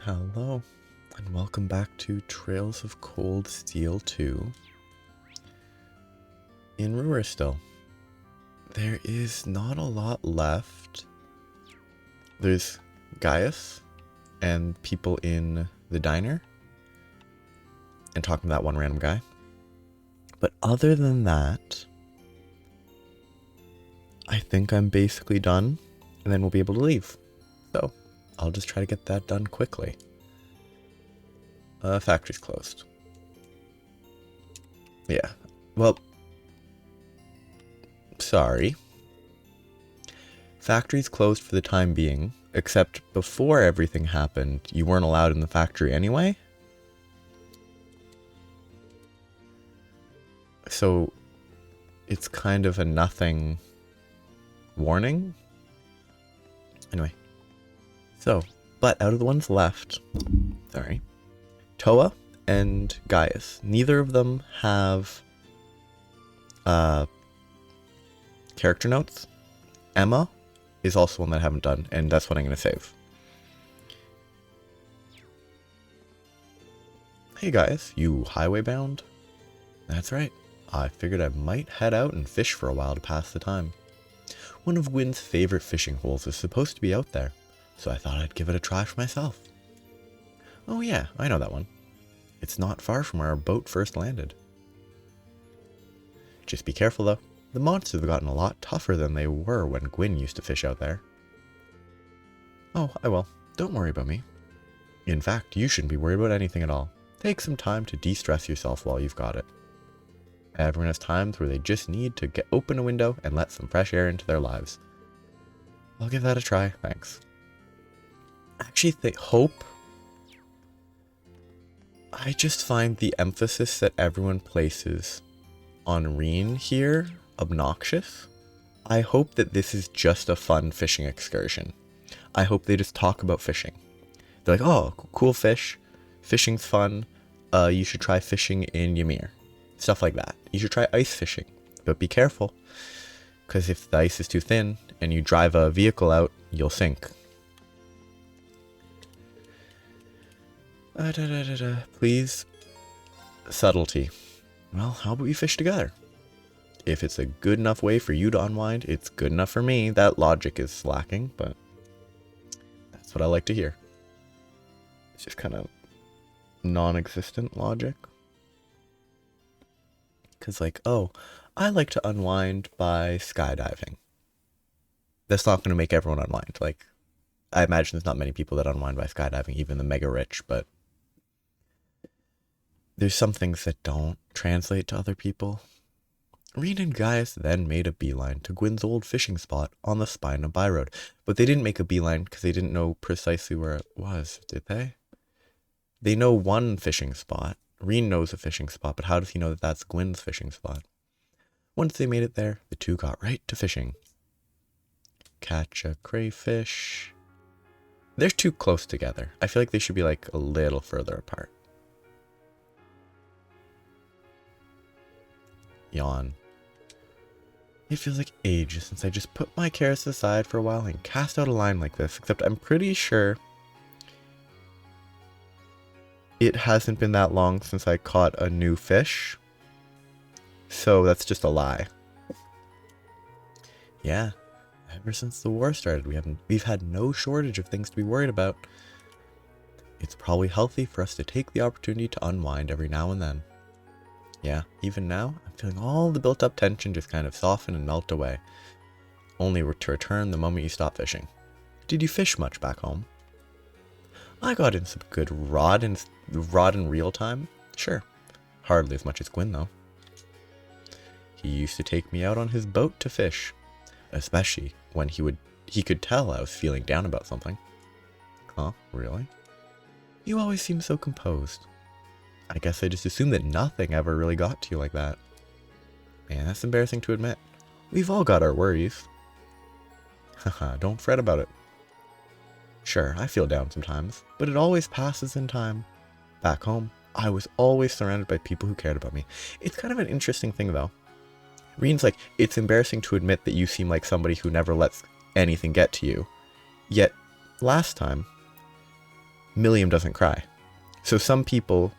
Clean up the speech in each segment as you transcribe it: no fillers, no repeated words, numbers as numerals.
Hello, and welcome back to Trails of Cold Steel 2 in Roer still. There is not a lot left. There's Gaius and people in the diner and talking to that one random guy. But other than that, I think I'm basically done, and then we'll be able to leave. So, I'll just try to get that done quickly. Factory's closed. Yeah. Well, sorry. Factory's closed for the time being, except before everything happened, you weren't allowed in the factory anyway. So, it's kind of a nothing warning. Anyway. So, but out of the ones left, sorry, Toa and Gaius, neither of them have character notes. Emma is also one that I haven't done, and that's what I'm going to save. Hey Gaius, you highway bound? That's right. I figured I might head out and fish for a while to pass the time. One of Gwyn's favorite fishing holes is supposed to be out there, so I thought I'd give it a try for myself. Oh yeah, I know that one. It's not far from where our boat first landed. Just be careful though. The monsters have gotten a lot tougher than they were when Gwyn used to fish out there. Oh, I will. Don't worry about me. In fact, you shouldn't be worried about anything at all. Take some time to de-stress yourself while you've got it. Everyone has times where they just need to open a window and let some fresh air into their lives. I'll give that a try, thanks. Actually, I just find the emphasis that everyone places on Reen here obnoxious. I hope that this is just a fun fishing excursion. I hope they just talk about fishing. They're like, oh, cool fish. Fishing's fun. You should try fishing in Ymir. Stuff like that. You should try ice fishing. But be careful. Because if the ice is too thin and you drive a vehicle out, you'll sink. Please. Subtlety. Well, how about we fish together? If it's a good enough way for you to unwind, it's good enough for me. That logic is slacking, but that's what I like to hear. It's just kind of non-existent logic. Because like, oh, I like to unwind by skydiving. That's not going to make everyone unwind. Like, I imagine there's not many people that unwind by skydiving, even the mega rich, but there's some things that don't translate to other people. Reen and Gaius then made a beeline to Gwyn's old fishing spot on the Spina byroad, but they didn't make a beeline because they didn't know precisely where it was, did they? They know one fishing spot. Reen knows a fishing spot, but how does he know that that's Gwyn's fishing spot? Once they made it there, the two got right to fishing. Catch a crayfish. They're too close together. I feel like they should be like a little further apart. Yawn. It feels like ages since I just put my cares aside for a while and cast out a line like this, except I'm pretty sure it hasn't been that long since I caught a new fish. So that's just a lie. Yeah, ever since the war started, we've had no shortage of things to be worried about. It's probably healthy for us to take the opportunity to unwind every now and then. Yeah, even now, I'm feeling all the built-up tension just kind of soften and melt away, only to return the moment you stop fishing. Did you fish much back home? I got in some good rod in real time. Sure, hardly as much as Gwyn though. He used to take me out on his boat to fish, especially when he could tell I was feeling down about something. Huh, really? You always seem so composed. I guess I just assumed that nothing ever really got to you like that. Man, that's embarrassing to admit. We've all got our worries. Haha, don't fret about it. Sure, I feel down sometimes, but it always passes in time. Back home, I was always surrounded by people who cared about me. It's kind of an interesting thing though. Reen's like, it's embarrassing to admit that you seem like somebody who never lets anything get to you. Yet, last time, Milliam doesn't cry. So some people,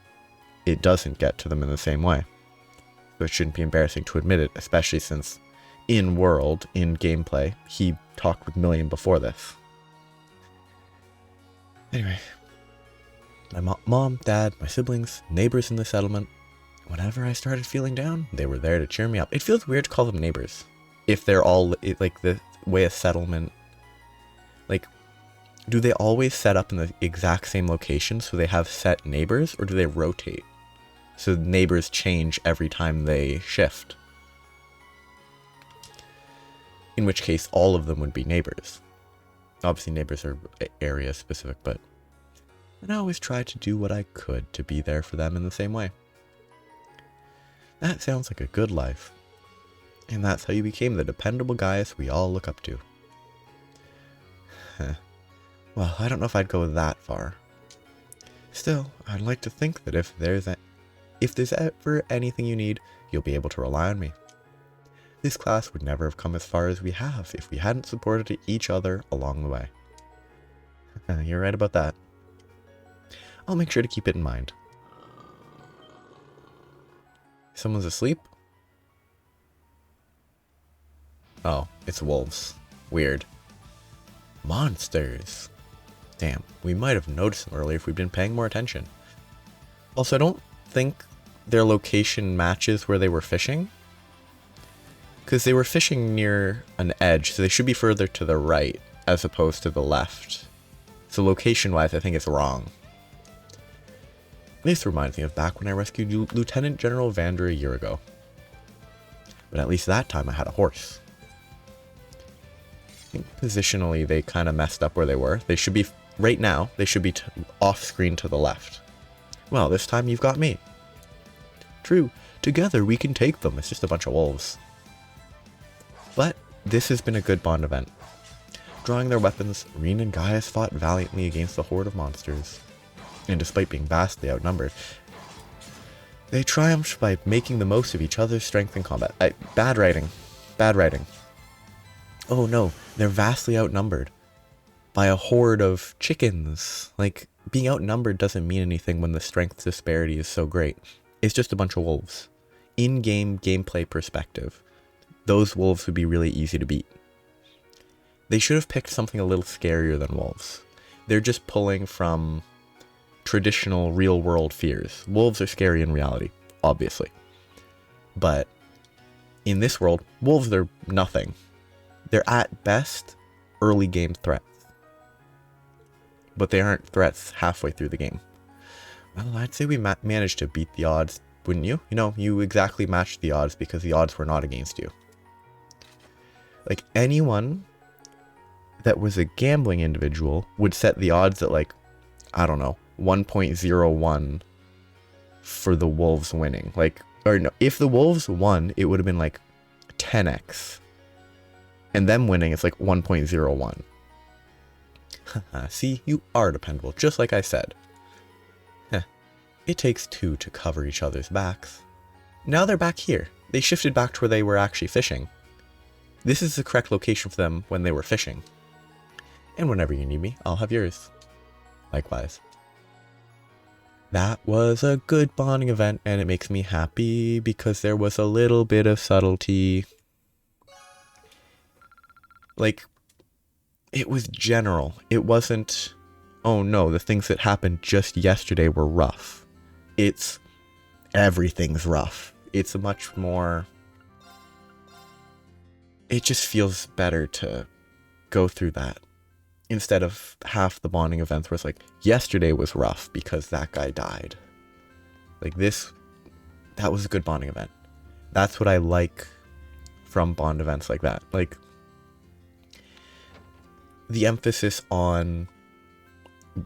it doesn't get to them in the same way. So it shouldn't be embarrassing to admit it, especially since in gameplay, he talked with Milliam before this. Anyway, my mom, dad, my siblings, neighbors in the settlement, whenever I started feeling down, they were there to cheer me up. It feels weird to call them neighbors. If they're all, like, the way a settlement, like, do they always set up in the exact same location so they have set neighbors, or do they rotate? So neighbors change every time they shift. In which case, all of them would be neighbors. Obviously, neighbors are area specific, but I always tried to do what I could to be there for them in the same way. That sounds like a good life. And that's how you became the dependable guys we all look up to. Well, I don't know if I'd go that far. Still, I'd like to think that if there's ever anything you need, you'll be able to rely on me. This class would never have come as far as we have if we hadn't supported each other along the way. You're right about that. I'll make sure to keep it in mind. Someone's asleep? Oh, it's wolves. Weird. Monsters. Damn, we might have noticed them earlier if we'd been paying more attention. Also, I don't think their location matches where they were fishing. Because they were fishing near an edge, so they should be further to the right as opposed to the left. So location-wise, I think it's wrong. This reminds me of back when I rescued Lieutenant General Vander a year ago. But at least that time I had a horse. I think positionally they kind of messed up where they were. They should be, right now, they should be off-screen to the left. Well, this time you've got me. True, together we can take them. It's just a bunch of wolves. But this has been a good bond event. Drawing their weapons, Reen and Gaius fought valiantly against the horde of monsters. And despite being vastly outnumbered, they triumphed by making the most of each other's strength in combat. Bad writing. Bad writing. Oh no, they're vastly outnumbered by a horde of chickens. Like, being outnumbered doesn't mean anything when the strength disparity is so great. It's just a bunch of wolves. In-game gameplay perspective, those wolves would be really easy to beat. They should have picked something a little scarier than wolves. They're just pulling from traditional real-world fears. Wolves are scary in reality, obviously. But in this world, wolves are nothing. They're at best early game threats. But they aren't threats halfway through the game. Well, I'd say we managed to beat the odds, wouldn't you? You know, you exactly matched the odds because the odds were not against you. Like, anyone that was a gambling individual would set the odds at, like, I don't know, 1.01 for the wolves winning. Like, or no, if the wolves won, it would have been like 10x. And them winning, it's like 1.01. See, you are dependable, just like I said. It takes two to cover each other's backs. Now they're back here. They shifted back to where they were actually fishing. This is the correct location for them when they were fishing. And whenever you need me, I'll have yours. Likewise. That was a good bonding event, and it makes me happy because there was a little bit of subtlety. Like, it was general. It wasn't, oh no, the things that happened just yesterday were rough. It's, everything's rough. It's a much more, it just feels better to go through that. Instead of half the bonding events where it's like, yesterday was rough because that guy died. Like this, that was a good bonding event. That's what I like from bond events like that. Like, the emphasis on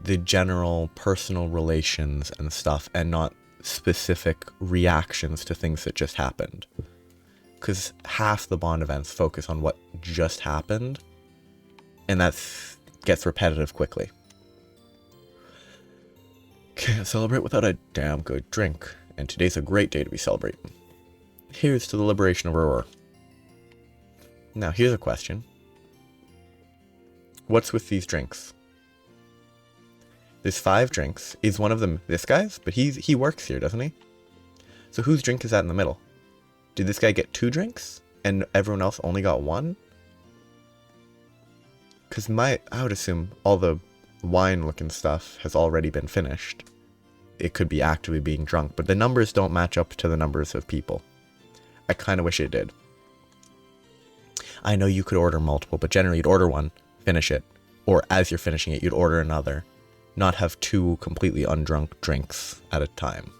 the general personal relations and stuff and not specific reactions to things that just happened. Because half the bond events focus on what just happened, and that's gets repetitive quickly. Can't celebrate without a damn good drink, and today's a great day to be celebrating. Here's to the liberation of Roer. Now here's a question. What's with these drinks? There's 5 drinks. Is one of them this guy's? But he works here, doesn't he? So whose drink is that in the middle? Did this guy get 2 drinks? And everyone else only got 1? Because I would assume all the wine-looking stuff has already been finished. It could be actively being drunk, but the numbers don't match up to the numbers of people. I kind of wish it did. I know you could order multiple, but generally you'd order one, finish it, or as you're finishing it, you'd order another. Not have 2 completely undrunk drinks at a time.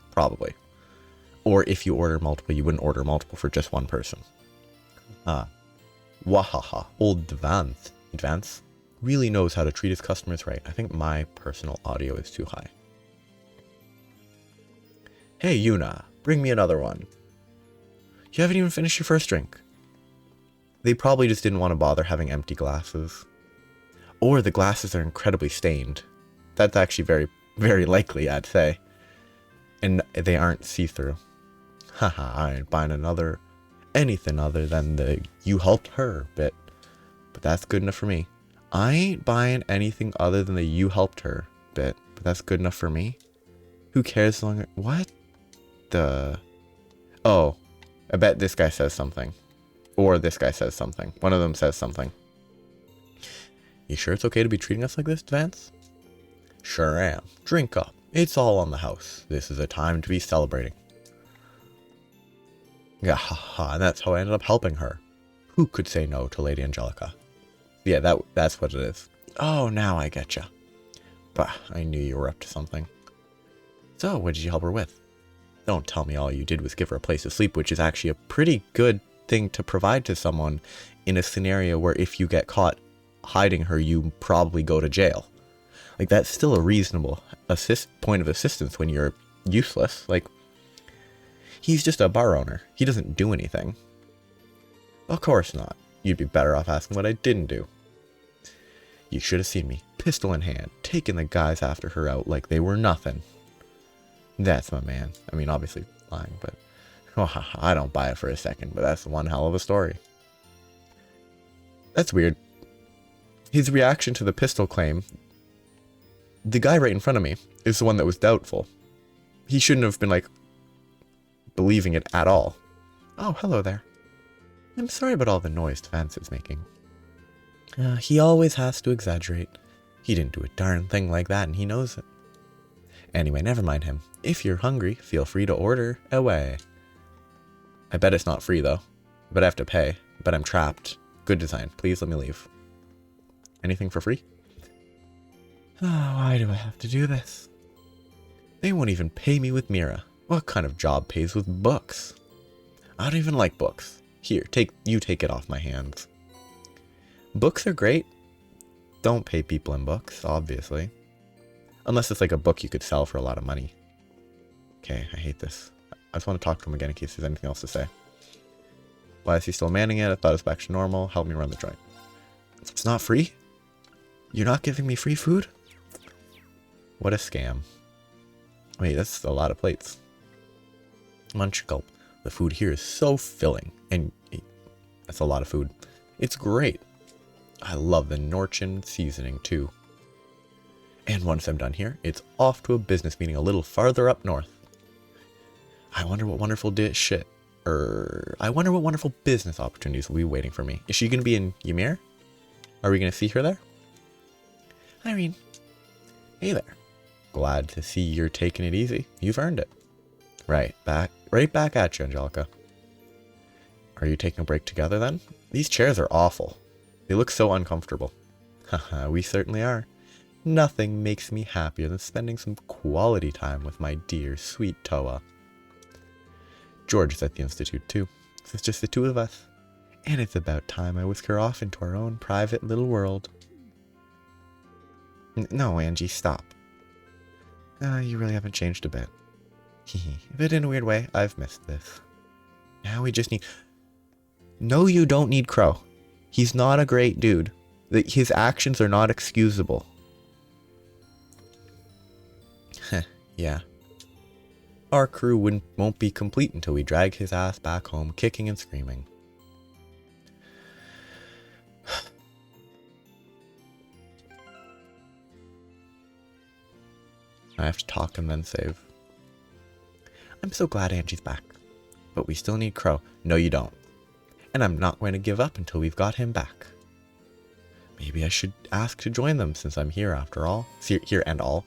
Probably. Or if you order multiple, you wouldn't order multiple for just one person. Wahaha. Old Advance really knows how to treat his customers right. I think my personal audio is too high. Hey, Yuna, bring me another one. You haven't even finished your first drink. They probably just didn't want to bother having empty glasses. Or the glasses are incredibly stained. That's actually very, very likely, I'd say. And they aren't see-through. Haha, I ain't buying anything other than the you helped her bit. But that's good enough for me. I ain't buying anything other than the you helped her bit. But that's good enough for me. Who cares longer? What? Oh, I bet this guy says something. Or this guy says something. One of them says something. You sure it's okay to be treating us like this, Vance? Sure am. Drink up. It's all on the house. This is a time to be celebrating. Yeah, haha, and that's how I ended up helping her. Who could say no to Lady Angelica? Yeah, that's what it is. Oh, now I getcha. Bah, I knew you were up to something. So, what did you help her with? Don't tell me all you did was give her a place to sleep, which is actually a pretty good thing to provide to someone in a scenario where if you get caught hiding her, you probably go to jail. Like, that's still a reasonable point of assistance when you're useless. Like, he's just a bar owner. He doesn't do anything. Of course not. You'd be better off asking what I didn't do. You should have seen me, pistol in hand, taking the guys after her out like they were nothing. That's my man. I mean, obviously lying, but oh, I don't buy it for a second, but that's one hell of a story. That's weird. His reaction to the pistol claim, the guy right in front of me is the one that was doubtful. He shouldn't have been, like, believing it at all. Oh, hello there. I'm sorry about all the noise Vance is making. He always has to exaggerate. He didn't do a darn thing like that, and he knows it. Anyway, never mind him. If you're hungry, feel free to order away. I bet it's not free, though. I bet I have to pay. I bet I'm trapped. Good design. Please let me leave. Anything for free? Oh, why do I have to do this? They won't even pay me with Mira. What kind of job pays with books? I don't even like books. Here, take it off my hands. Books are great. Don't pay people in books, obviously. Unless it's like a book you could sell for a lot of money. Okay, I hate this. I just want to talk to him again in case there's anything else to say. Why is he still manning it? I thought it was back to normal. Help me run the joint. It's not free? You're not giving me free food? What a scam. Wait, that's a lot of plates. Munch gulp. The food here is so filling. And that's a lot of food. It's great. I love the Norchin seasoning too. And once I'm done here, it's off to a business meeting a little farther up north. I wonder what wonderful I wonder what wonderful business opportunities will be waiting for me. Is she going to be in Ymir? Are we going to see her there? Irene. Hey there. Glad to see you're taking it easy. You've earned it. Right back at you, Angelica. Are you taking a break together then? These chairs are awful. They look so uncomfortable. Haha, we certainly are. Nothing makes me happier than spending some quality time with my dear, sweet Toa. George is at the Institute too, so it's just the two of us. And it's about time I whisk her off into our own private little world. No, Angie, stop. You really haven't changed a bit. Hehe, but in a weird way, I've missed this. Now we just need... No, you don't need Crow. He's not a great dude. His actions are not excusable. Yeah. Our crew won't be complete until we drag his ass back home, kicking and screaming. I have to talk and then save. I'm so glad Angie's back. But we still need Crow. No, you don't. And I'm not going to give up until we've got him back. Maybe I should ask to join them since I'm here after all. Here and all.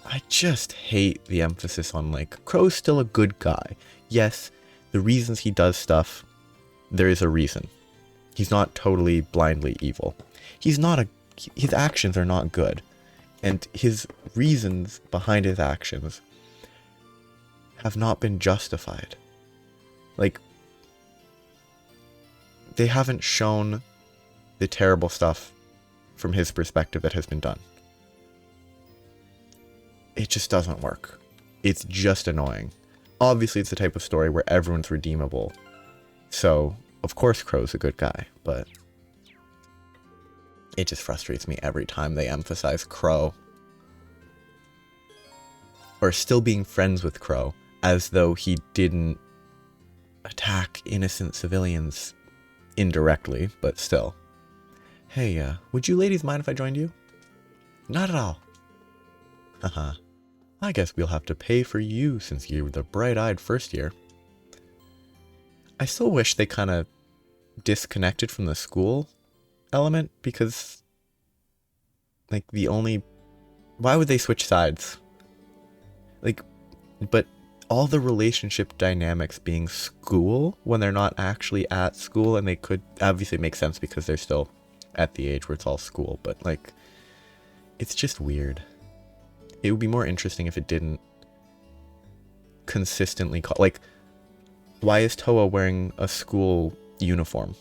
I just hate the emphasis on, like, Crow's still a good guy. Yes, the reasons he does stuff, there is a reason. He's not totally blindly evil. His actions are not good. And his reasons behind his actions have not been justified. Like, they haven't shown the terrible stuff from his perspective that has been done. It just doesn't work. It's just annoying. Obviously, it's the type of story where everyone's redeemable. So, of course Crow's a good guy, but it just frustrates me every time they emphasize Crow. Or still being friends with Crow, as though he didn't attack innocent civilians indirectly, but still. Hey, would you ladies mind if I joined you? Not at all. Haha. I guess we'll have to pay for you since you're the bright-eyed first year. I still wish they kind of disconnected from the school element, because, like, why would they switch sides? Like, but all the relationship dynamics being school when they're not actually at school, and they could obviously make sense because they're still at the age where it's all school, but, like, it's just weird. It would be more interesting if it didn't consistently call, like, why is Toa wearing a school uniform?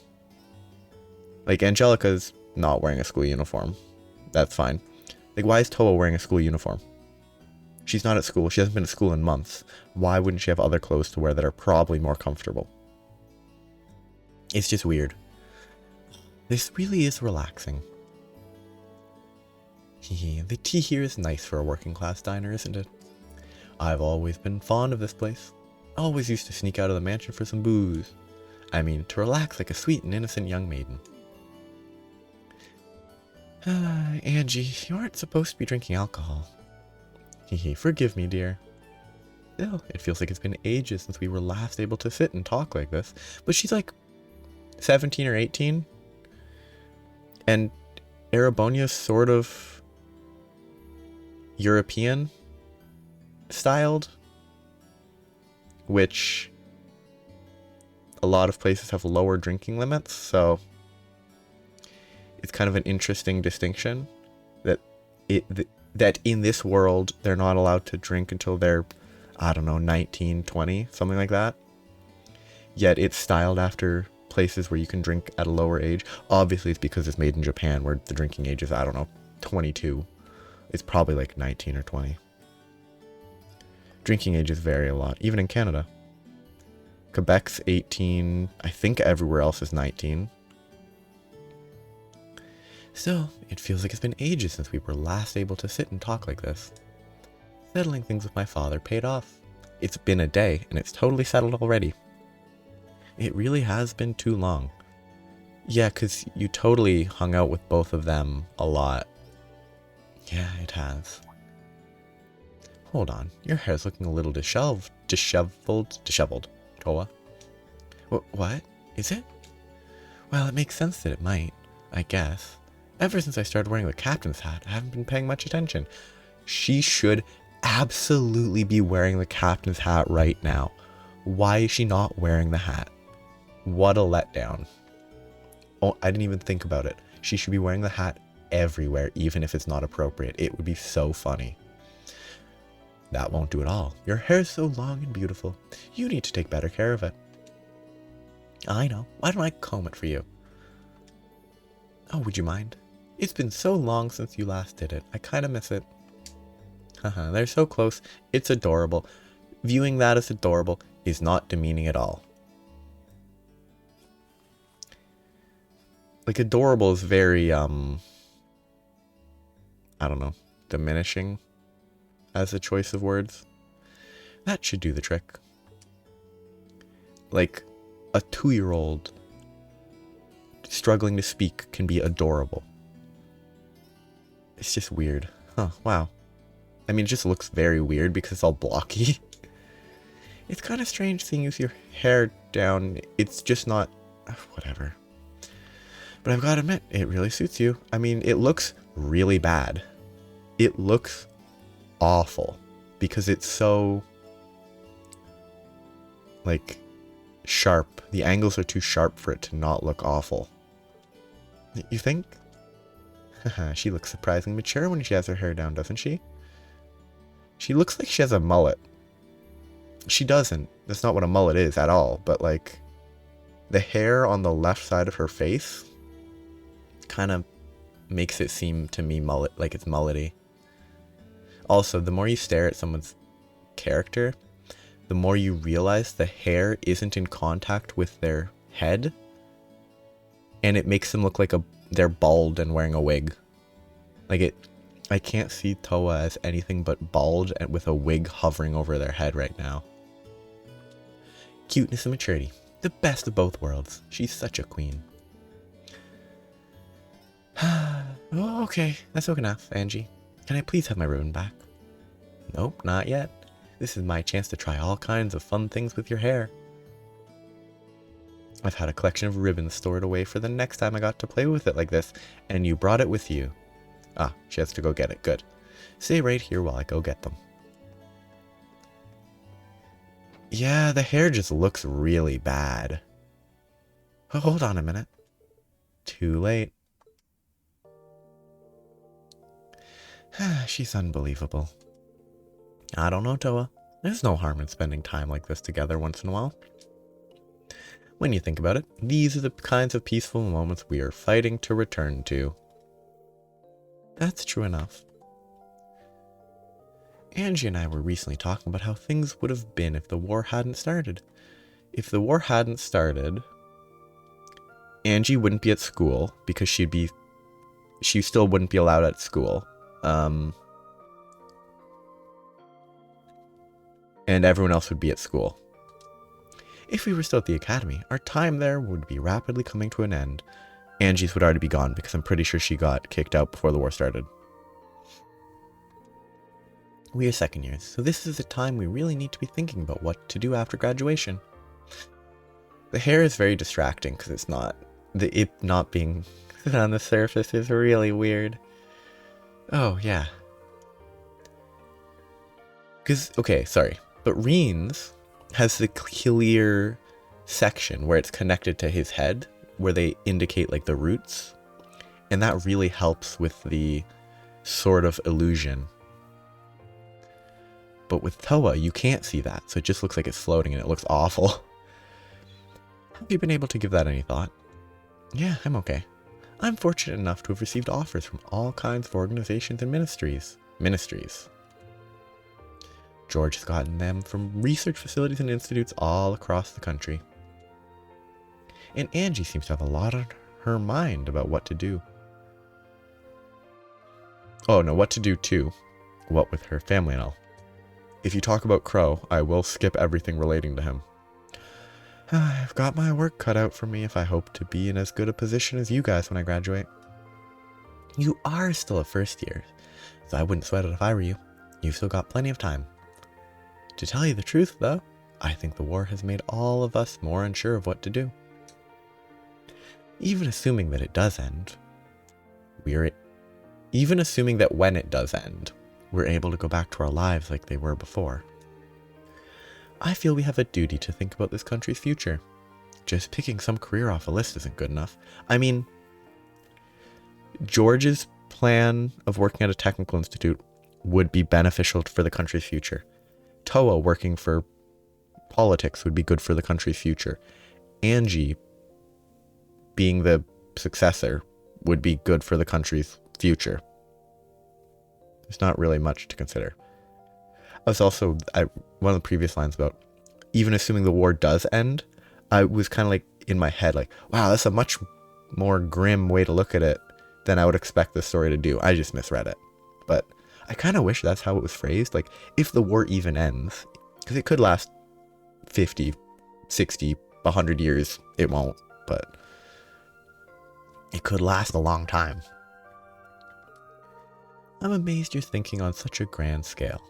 Like, Angelica's not wearing a school uniform. That's fine. Like, why is Toa wearing a school uniform? She's not at school. She hasn't been at school in months. Why wouldn't she have other clothes to wear that are probably more comfortable? It's just weird. This really is relaxing. The tea here is nice for a working class diner, isn't it? I've always been fond of this place. Always used to sneak out of the mansion for some booze. I mean, to relax like a sweet and innocent young maiden. Angie, you aren't supposed to be drinking alcohol. Forgive me, dear. Still, it feels like it's been ages since we were last able to sit and talk like this. But she's like 17 or 18. And Erebonia's sort of European styled, which a lot of places have lower drinking limits, so it's kind of an interesting distinction that that in this world they're not allowed to drink until they're, I don't know, 19, 20, something like that. Yet it's styled after places where you can drink at a lower age. Obviously it's because it's made in Japan, where the drinking age is, I don't know, 22. It's probably like 19 or 20. Drinking ages vary a lot, even in Canada. Quebec's 18, I think everywhere else is 19. Still, it feels like it's been ages since we were last able to sit and talk like this. Settling things with my father paid off. It's been a day, and it's totally settled already. It really has been too long. Yeah, 'cause you totally hung out with both of them a lot. Yeah, it has. Hold on, your hair's looking a little disheveled, Toa. What? Is it? Well, it makes sense that it might, I guess. Ever since I started wearing the captain's hat, I haven't been paying much attention. She should absolutely be wearing the captain's hat right now. Why is she not wearing the hat? What a letdown. Oh, I didn't even think about it. She should be wearing the hat everywhere, even if it's not appropriate. It would be so funny. That won't do it all. Your hair's so long and beautiful. You need to take better care of it. I know. Why don't I comb it for you? Oh, would you mind? It's been so long since you last did it. I kind of miss it. Haha, they're so close. It's adorable. Viewing that as adorable is not demeaning at all. Like, adorable is very, I don't know, diminishing as a choice of words. That should do the trick. Like, a 2-year-old struggling to speak can be adorable. It's just weird. Huh, wow. I mean, it just looks very weird because it's all blocky. It's kind of strange seeing you with your hair down. It's just not... whatever. But I've got to admit, it really suits you. I mean, it looks really bad. It looks awful because it's so... like, sharp. The angles are too sharp for it to not look awful. You think? She looks surprisingly mature when she has her hair down, doesn't she? She looks like she has a mullet. She doesn't. That's not what a mullet is at all. But, like, the hair on the left side of her face kind of makes it seem to me mullet, like it's mullety. Also, the more you stare at someone's character, the more you realize the hair isn't in contact with their head, and it makes them look like they're bald and wearing a wig. Like I can't see Toa as anything but bald and with a wig hovering over their head right now. Cuteness and maturity. The best of both worlds. She's such a queen. Oh, okay. That's okay enough, Angie. Can I please have my ribbon back? Nope, not yet. This is my chance to try all kinds of fun things with your hair. I've had a collection of ribbons stored away for the next time I got to play with it like this, and you brought it with you. Ah, she has to go get it. Good. Stay right here while I go get them. Yeah, the hair just looks really bad. Oh, hold on a minute. Too late. She's unbelievable. I don't know, Toa. There's no harm in spending time like this together once in a while. When you think about it, these are the kinds of peaceful moments we are fighting to return to. That's true enough. Angie and I were recently talking about how things would have been if the war hadn't started. If the war hadn't started, Angie wouldn't be at school because she still wouldn't be allowed at school. And everyone else would be at school. If we were still at the academy, our time there would be rapidly coming to an end. Angie's would already be gone because I'm pretty sure she got kicked out before the war started. We are second years, so this is a time we really need to be thinking about what to do after graduation. The hair is very distracting because it's not... it not being on the surface is really weird. Oh, yeah. Because, okay, sorry. But Reen's has the clear section where it's connected to his head, where they indicate, like, the roots. And that really helps with the sort of illusion. But with Toa, you can't see that, so it just looks like it's floating and it looks awful. Have you been able to give that any thought? Yeah, I'm okay. I'm fortunate enough to have received offers from all kinds of organizations and ministries. George has gotten them from research facilities and institutes all across the country. And Angie seems to have a lot on her mind about what to do. Oh no, what to do too. What with her family and all. If you talk about Crow, I will skip everything relating to him. I've got my work cut out for me if I hope to be in as good a position as you guys when I graduate. You are still a first year, so I wouldn't sweat it if I were you. You've still got plenty of time. To tell you the truth, though, I think the war has made all of us more unsure of what to do. Even assuming that it does end, even assuming that when it does end, we're able to go back to our lives like they were before. I feel we have a duty to think about this country's future. Just picking some career off a list isn't good enough. I mean, George's plan of working at a technical institute would be beneficial for the country's future. Toa working for politics would be good for the country's future. Angie being the successor would be good for the country's future. There's not really much to consider. I was also, one of the previous lines about, even assuming the war does end, I was kind of like in my head like, wow, that's a much more grim way to look at it than I would expect this story to do. I just misread it. But I kind of wish that's how it was phrased. Like, if the war even ends, because it could last 50, 60, 100 years. It won't, but it could last a long time. I'm amazed you're thinking on such a grand scale.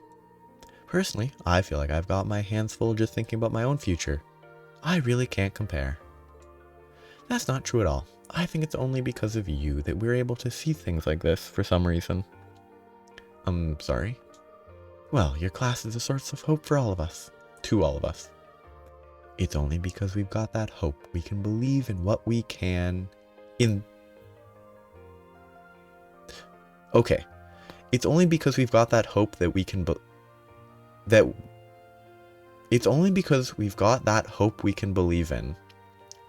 Personally, I feel like I've got my hands full just thinking about my own future. I really can't compare. That's not true at all. I think it's only because of you that we're able to see things like this for some reason. I'm sorry? Well, your class is a source of hope for all of us. To all of us. It's only because we've got that hope we can believe in what we can... Okay. It's only because we've got that hope that we can It's only because we've got that hope we can believe in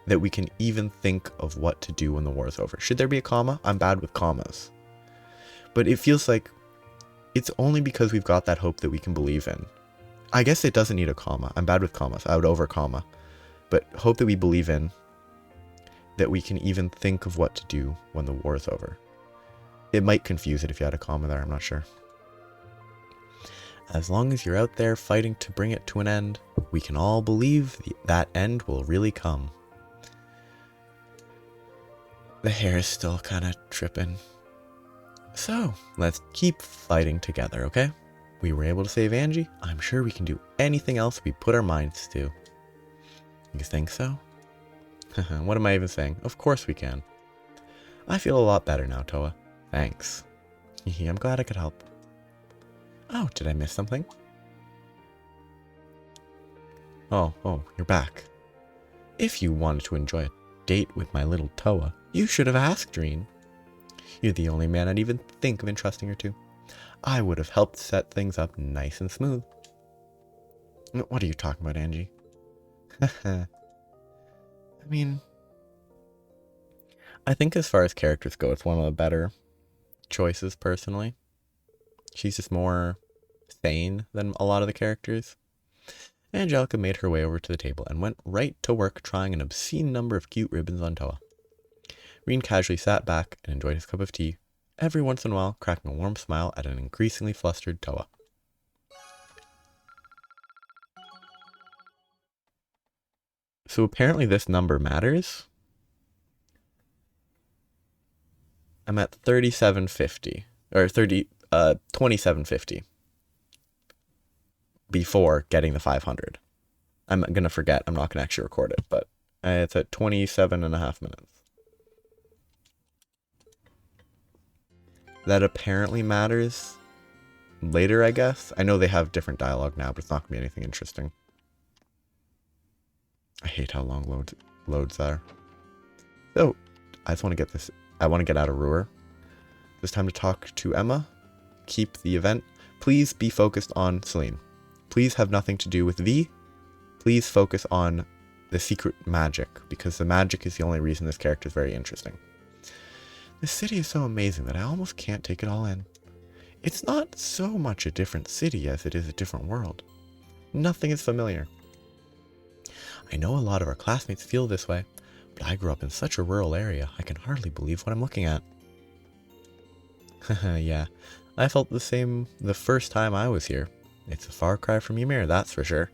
that we can even think of what to do when the war is over. Should there be a comma? I'm bad with commas. But it feels like it's only because we've got that hope that we can believe in. I guess it doesn't need a comma. I'm bad with commas. I would over comma. But hope that we believe in that we can even think of what to do when the war is over. It might confuse it if you had a comma there. I'm not sure. As long as you're out there fighting to bring it to an end, we can all believe that end will really come. The hair is still kind of tripping. So, let's keep fighting together, okay? We were able to save Angie. I'm sure we can do anything else we put our minds to. You think so? What am I even saying? Of course we can. I feel a lot better now, Toa. Thanks. I'm glad I could help. Oh, did I miss something? Oh, you're back. If you wanted to enjoy a date with my little Toa, you should have asked Reen. You're the only man I'd even think of entrusting her to. I would have helped set things up nice and smooth. What are you talking about, Angie? I mean, I think as far as characters go, it's one of the better choices, personally. She's just more sane than a lot of the characters. Angelica made her way over to the table and went right to work trying an obscene number of cute ribbons on Toa. Reen casually sat back and enjoyed his cup of tea, every once in a while cracking a warm smile at an increasingly flustered Toa. So apparently this number matters. I'm at 3750 or 2750 before getting the 500. I'm gonna forget. I'm not gonna actually record it, but it's at 27.5 minutes. That apparently matters later, I guess. I know they have different dialogue now, but it's not gonna be anything interesting. I hate how long loads are. So, I just want to get this. I want to get out of Roer. It's time to talk to Emma. Keep the event. Please be focused on Celine. Please have nothing to do with V. Please focus on the secret magic, because the magic is the only reason this character is very interesting. This city is so amazing that I almost can't take it all in. It's not so much a different city as it is a different world. Nothing is familiar. I know a lot of our classmates feel this way, but I grew up in such a rural area, I can hardly believe what I'm looking at. Yeah, I felt the same the first time I was here. It's a far cry from Ymir, that's for sure.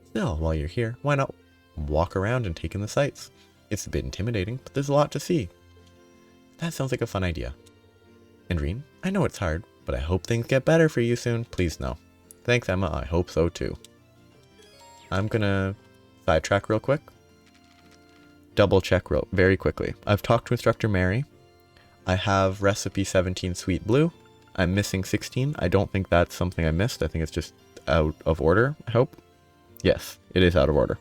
Still, while you're here, why not walk around and take in the sights? It's a bit intimidating, but there's a lot to see. That sounds like a fun idea. And Reen, I know it's hard, but I hope things get better for you soon. Please no. Thanks, Emma. I hope so too. I'm gonna sidetrack real quick. Double check very quickly. I've talked to Instructor Mary. I have recipe 17 sweet blue. I'm missing 16. I don't think that's something I missed. I think it's just out of order, I hope. Yes, it is out of order.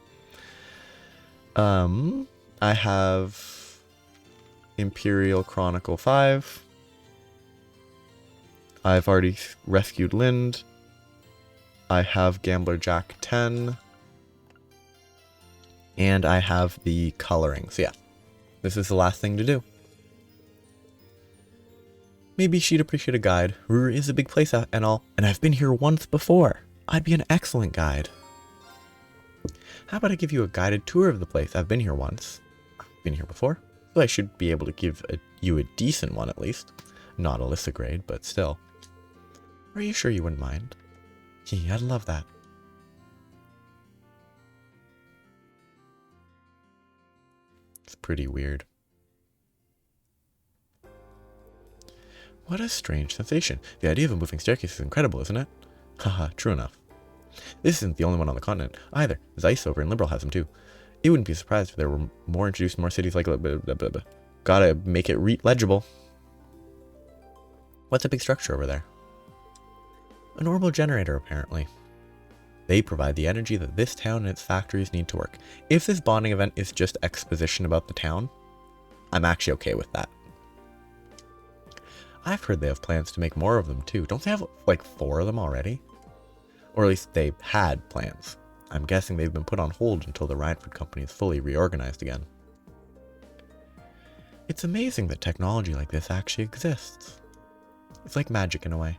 I have Imperial Chronicle 5. I've already rescued Lind. I have Gambler Jack 10. And I have the coloring. So yeah, this is the last thing to do. Maybe she'd appreciate a guide. Roer is a big place and all, and I've been here once before. I'd be an excellent guide. How about I give you a guided tour of the place? I've been here once. Been here before. So I should be able to give you a decent one at least. Not Alyssa grade, but still. Are you sure you wouldn't mind? Yeah, I'd love that. It's pretty weird. What a strange sensation. The idea of a moving staircase is incredible, isn't it? Haha, true enough. This isn't the only one on the continent, either. Zeiss over in Liberal has them too. It wouldn't be surprised if there were more introduced in more cities like... Blah, blah, blah, blah. Gotta make it legible. What's a big structure over there? A normal generator, apparently. They provide the energy that this town and its factories need to work. If this bonding event is just exposition about the town, I'm actually okay with that. I've heard they have plans to make more of them too. Don't they have like 4 of them already? Or at least they had plans. I'm guessing they've been put on hold until the Rhineford company is fully reorganized again. It's amazing that technology like this actually exists. It's like magic in a way.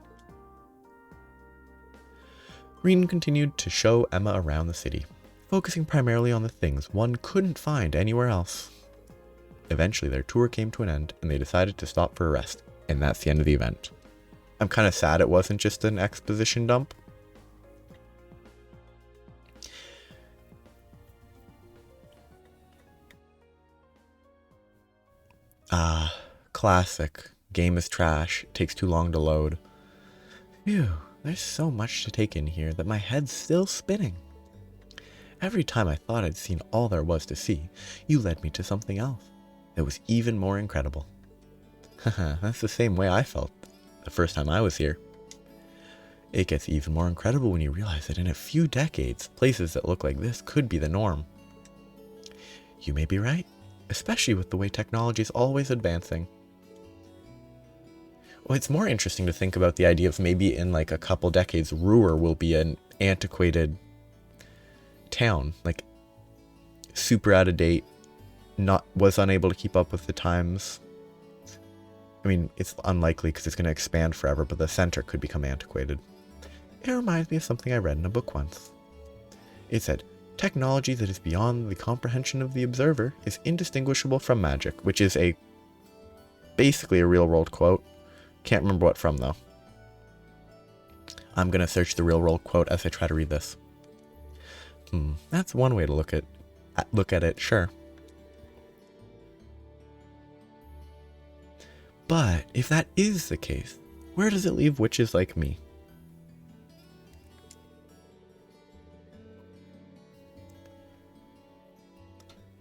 Reen continued to show Emma around the city, focusing primarily on the things one couldn't find anywhere else. Eventually their tour came to an end and they decided to stop for a rest, and that's the end of the event. I'm kind of sad it wasn't just an exposition dump. Classic. Game is trash. Takes too long to load. Phew, there's so much to take in here that my head's still spinning. Every time I thought I'd seen all there was to see, you led me to something else that was even more incredible. Haha, that's the same way I felt the first time I was here. It gets even more incredible when you realize that in a few decades, places that look like this could be the norm. You may be right, especially with the way technology is always advancing. Well, it's more interesting to think about the idea of maybe in like a couple decades, Roer will be an antiquated town, like super out of date, was unable to keep up with the times. I mean, it's unlikely because it's going to expand forever, but the center could become antiquated. It reminds me of something I read in a book once. It said, technology that is beyond the comprehension of the observer is indistinguishable from magic, which is basically a real world quote. Can't remember what from though. I'm going to search the real world quote as I try to read this. That's one way to look at it, sure. But if that is the case, where does it leave witches like me?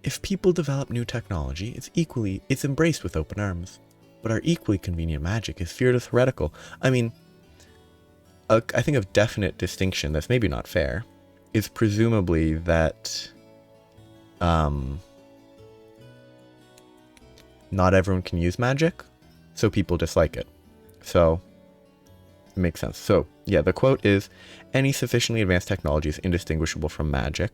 If people develop new technology, it's embraced with open arms. But our equally convenient magic is feared as heretical. I mean, I think a definite distinction that's maybe not fair is presumably that not everyone can use magic, so people dislike it. So it makes sense. So yeah, the quote is, any sufficiently advanced technology is indistinguishable from magic.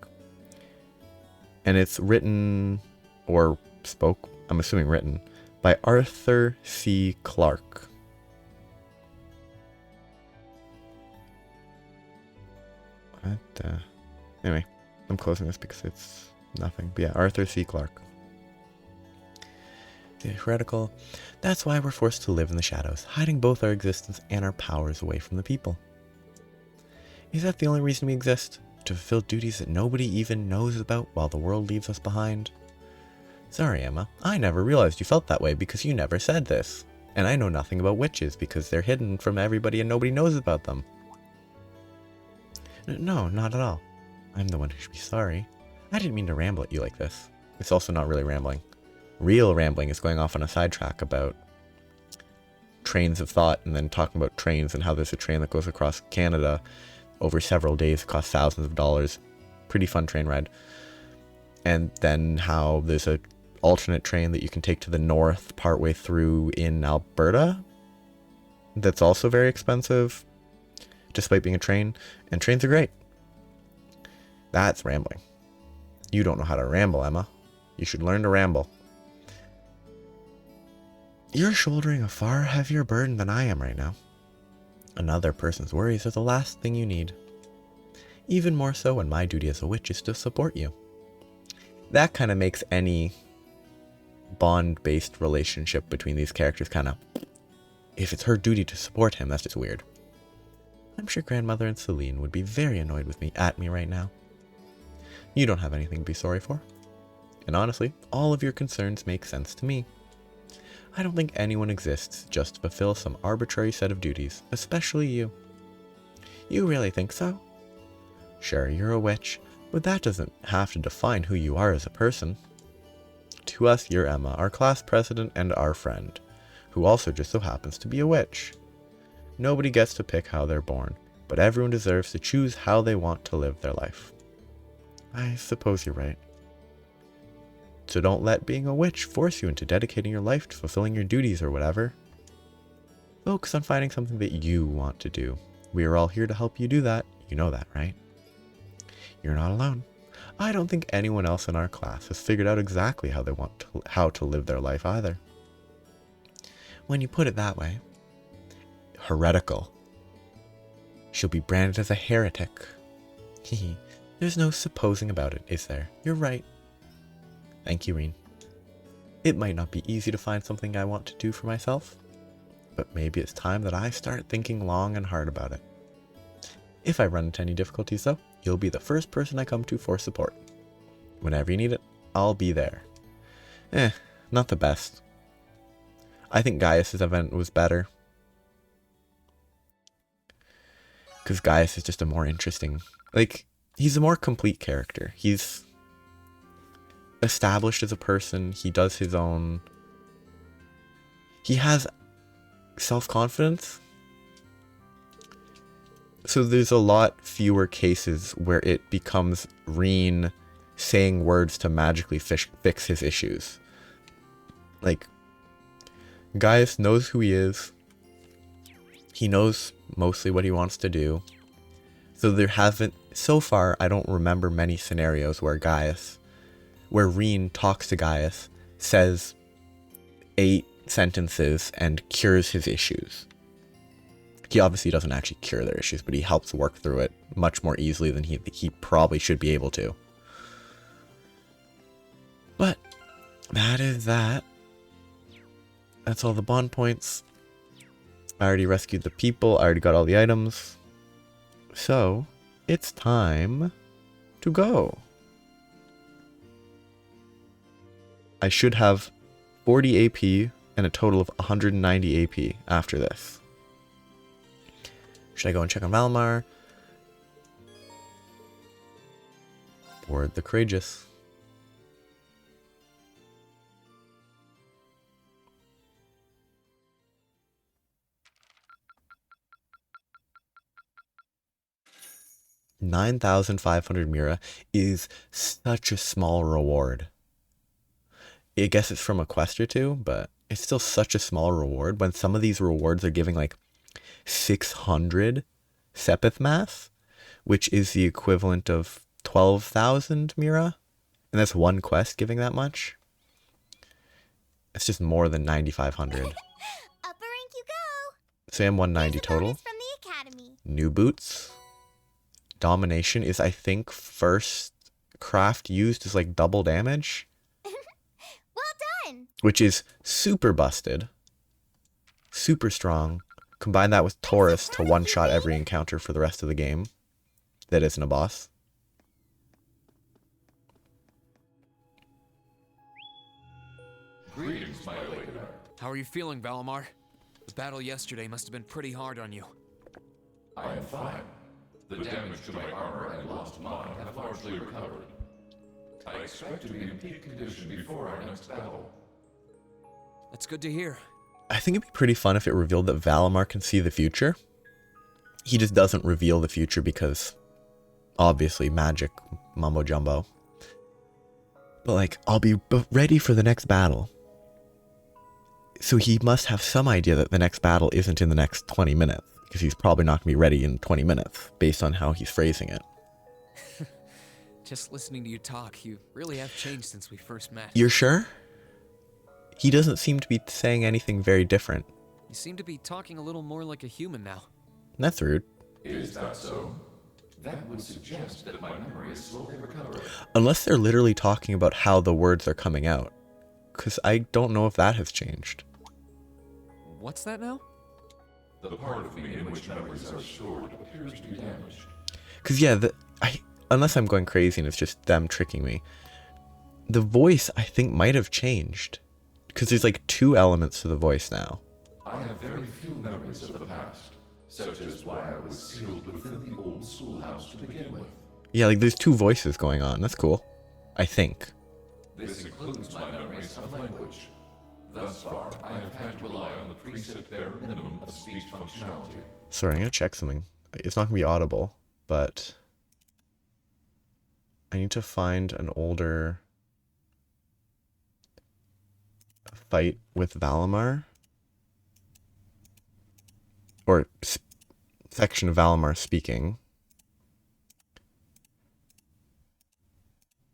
And it's written, or spoke, I'm assuming written, by Arthur C. Clarke. Anyway, I'm closing this because it's nothing. But yeah, Arthur C. Clarke. Theoretical. That's why we're forced to live in the shadows, hiding both our existence and our powers away from the people. Is that the only reason we exist? To fulfill duties that nobody even knows about while the world leaves us behind? Sorry, Emma, I never realized you felt that way because you never said this. And I know nothing about witches because they're hidden from everybody and nobody knows about them. No, not at all. I'm the one who should be sorry. I didn't mean to ramble at you like this. It's also not really rambling. Real rambling is going off on a sidetrack about trains of thought and then talking about trains and how there's a train that goes across Canada over several days, costs thousands of dollars. Pretty fun train ride. And then how there's a alternate train that you can take to the north partway through in Alberta that's also very expensive despite being a train, and trains are great. That's rambling. You don't know how to ramble, Emma. You should learn to ramble. You're shouldering a far heavier burden than I am right now. Another person's worries are the last thing you need. Even more so when my duty as a witch is to support you. That kind of makes any bond-based relationship between these characters kind of... If it's her duty to support him, that's just weird. I'm sure Grandmother and Celine would be very annoyed with me right now. You don't have anything to be sorry for. And honestly, all of your concerns make sense to me. I don't think anyone exists just to fulfill some arbitrary set of duties, especially you. You really think so? Sure, you're a witch, but that doesn't have to define who you are as a person. To us, you're Emma, our class president and our friend, who also just so happens to be a witch. Nobody gets to pick how they're born, but everyone deserves to choose how they want to live their life. I suppose you're right. So don't let being a witch force you into dedicating your life to fulfilling your duties or whatever. Focus on finding something that you want to do. We are all here to help you do that. You know that, right? You're not alone. I don't think anyone else in our class has figured out exactly how to live their life either. When you put it that way, heretical. She'll be branded as a heretic. Hehe. There's no supposing about it, is there? You're right. Thank you, Reen. It might not be easy to find something I want to do for myself, but maybe it's time that I start thinking long and hard about it. If I run into any difficulties, though, you'll be the first person I come to for support. Whenever you need it, I'll be there. Not the best. I think Gaius's event was better. Because Gaius is just a more interesting... he's a more complete character. He's established as a person. He does his own... He has self-confidence. So there's a lot fewer cases where it becomes Reen saying words to magically fix his issues. Gaius knows who he is. He knows mostly what he wants to do. So far, I don't remember many scenarios where Reen talks to Gaius, says 8 sentences, and cures his issues. He obviously doesn't actually cure their issues, but he helps work through it much more easily than he probably should be able to. But that is that. That's all the bond points. I already rescued the people. I already got all the items. So, it's time to go. I should have 40 AP and a total of 190 AP after this. Should I go and check on Valimar? Board the Courageous. $9,500 Mira is such a small reward. I guess it's from a quest or two, but it's still such a small reward when some of these rewards are giving 600 Sepith Mass, which is the equivalent of 12,000 Mira, and that's one quest giving that much. It's just more than 9,500. Upper rank you go. So I'm 190 total. From the academy. New boots. Domination is, I think, first craft used is double damage. Well done. Which is super busted. Super strong. Combine that with Taurus to one-shot every encounter for the rest of the game. That isn't a boss. Greetings, my awakener. How are you feeling, Valimar? The battle yesterday must have been pretty hard on you. I am fine. The damage to my armor and lost mind have largely recovered. I expect to be in peak condition before our next battle. That's good to hear. I think it'd be pretty fun if it revealed that Valimar can see the future. He just doesn't reveal the future because, obviously, magic mumbo jumbo. But I'll be ready for the next battle. So he must have some idea that the next battle isn't in the next 20 minutes. Because he's probably not going to be ready in 20 minutes, based on how he's phrasing it. Just listening to you talk, you really have changed since we first met. You're sure? He doesn't seem to be saying anything very different. You seem to be talking a little more like a human now. That's rude. Is that so? That would suggest that my memory is slowly recovering. Unless they're literally talking about how the words are coming out. Because I don't know if that has changed. What's that now? The part of me in which memories are stored appears to be damaged. Because yeah, unless I'm going crazy and it's just them tricking me, the voice I think might have changed. Because there's like two elements to the voice now. I have very few memories of the past, such as why I was sealed within the old schoolhouse to begin with. Yeah, like there's two voices going on. That's cool. I think. This includes my memories of language. Thus far, I have had to rely on the preset bare minimum of speech functionality. Sorry, I'm gonna check something. It's not gonna be audible, but I need to find an older fight with Valimar. Or section of Valimar speaking.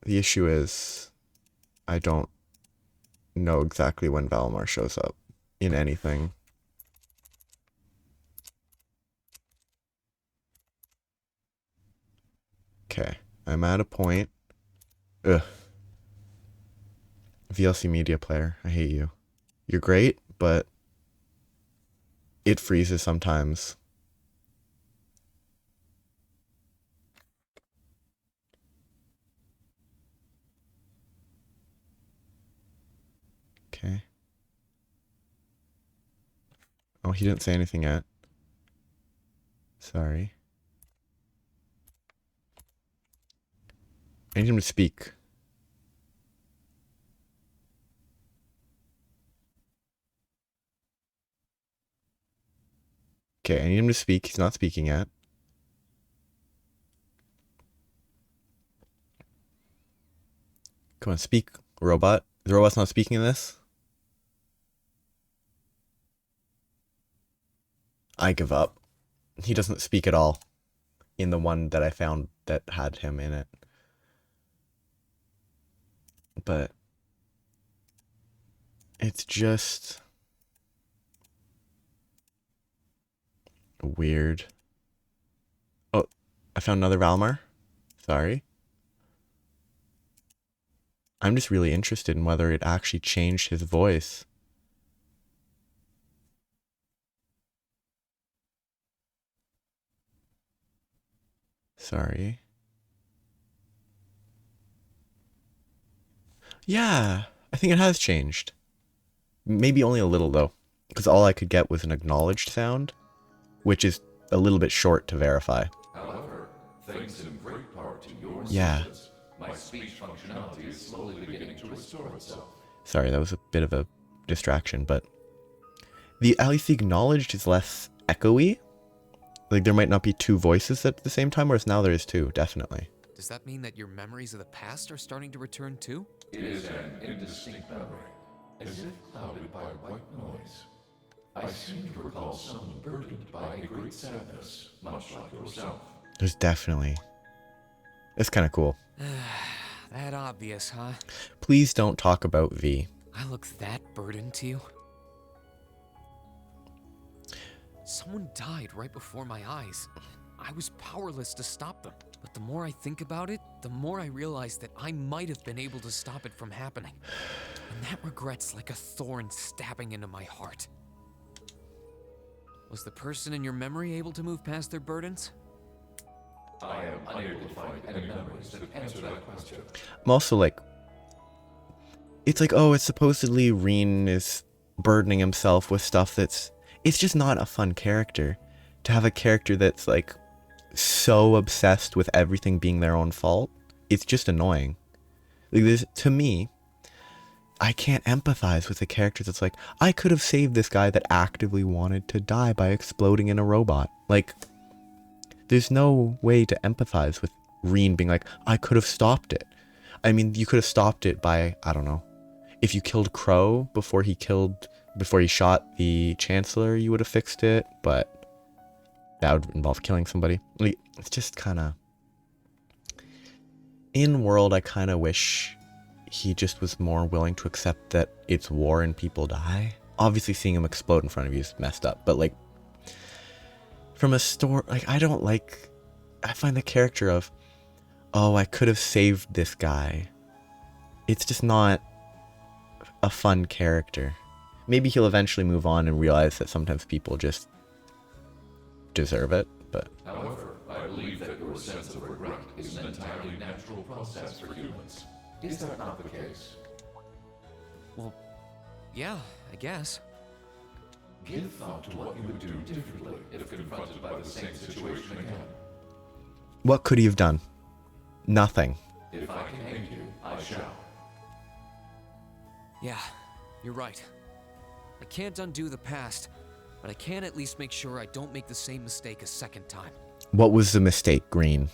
The issue is, I don't know exactly when Valimar shows up in anything. Okay, I'm at a point. Ugh. VLC media player, I hate you. You're great, but it freezes sometimes. Okay. Oh, he didn't say anything yet. Sorry. I need him to speak. Okay, I need him to speak. He's not speaking yet. Come on, speak, robot. The robot's not speaking in this? I give up. He doesn't speak at all in the one that I found that had him in it. But it's just weird. Oh, I found another Valimar. Sorry. I'm just really interested in whether it actually changed his voice. Sorry. Yeah, I think it has changed. Maybe only a little, though. Because all I could get was an acknowledged sound, which is a little bit short to verify. However, thanks in great part to your Yeah. senses, my speech functionality is slowly beginning to restore itself. Sorry, that was a bit of a distraction, but at least the acknowledged is less echoey. Like there might not be two voices at the same time, whereas now there is two, definitely. Does that mean that your memories of the past are starting to return too? It is an indistinct memory, as if clouded by white noise. I seem to recall someone burdened by a great sadness, much like yourself. There's definitely. It's kind of cool. That obvious, huh? Please don't talk about V. I look that burdened to you? Someone died right before my eyes. I was powerless to stop them. But the more I think about it, the more I realize that I might have been able to stop it from happening. And that regret's like a thorn stabbing into my heart. Was the person in your memory able to move past their burdens? I am unable to find any memories that answer that question. I'm also like, it's like, oh, it's supposedly Reen is burdening himself with stuff it's just not a fun character. To have a character that's like so obsessed with everything being their own fault, it's just annoying. Like this, to me, I can't empathize with a character that's like, I could have saved this guy that actively wanted to die by exploding in a robot. Like, there's no way to empathize with Reen being like, I could have stopped it. I mean, you could have stopped it by, I don't know, if you killed Crow before he shot the Chancellor, you would have fixed it, but that would involve killing somebody. Like, it's just kind of... In world, I kind of wish he just was more willing to accept that it's war and people die. Obviously, seeing him explode in front of you is messed up, but like, from a story, like, I find the character of, oh, I could have saved this guy. It's just not a fun character. Maybe he'll eventually move on and realize that sometimes people just deserve it, but... However, I believe that your sense of regret is an entirely natural process for humans. Is that not the case? Well, Yeah, I guess. Give thought to what you would do differently if confronted by the same situation again. What could he have done? Nothing. If I can aid you, I shall. Yeah, you're right. I can't undo the past, but I can at least make sure I don't make the same mistake a second time. What was the mistake, Green?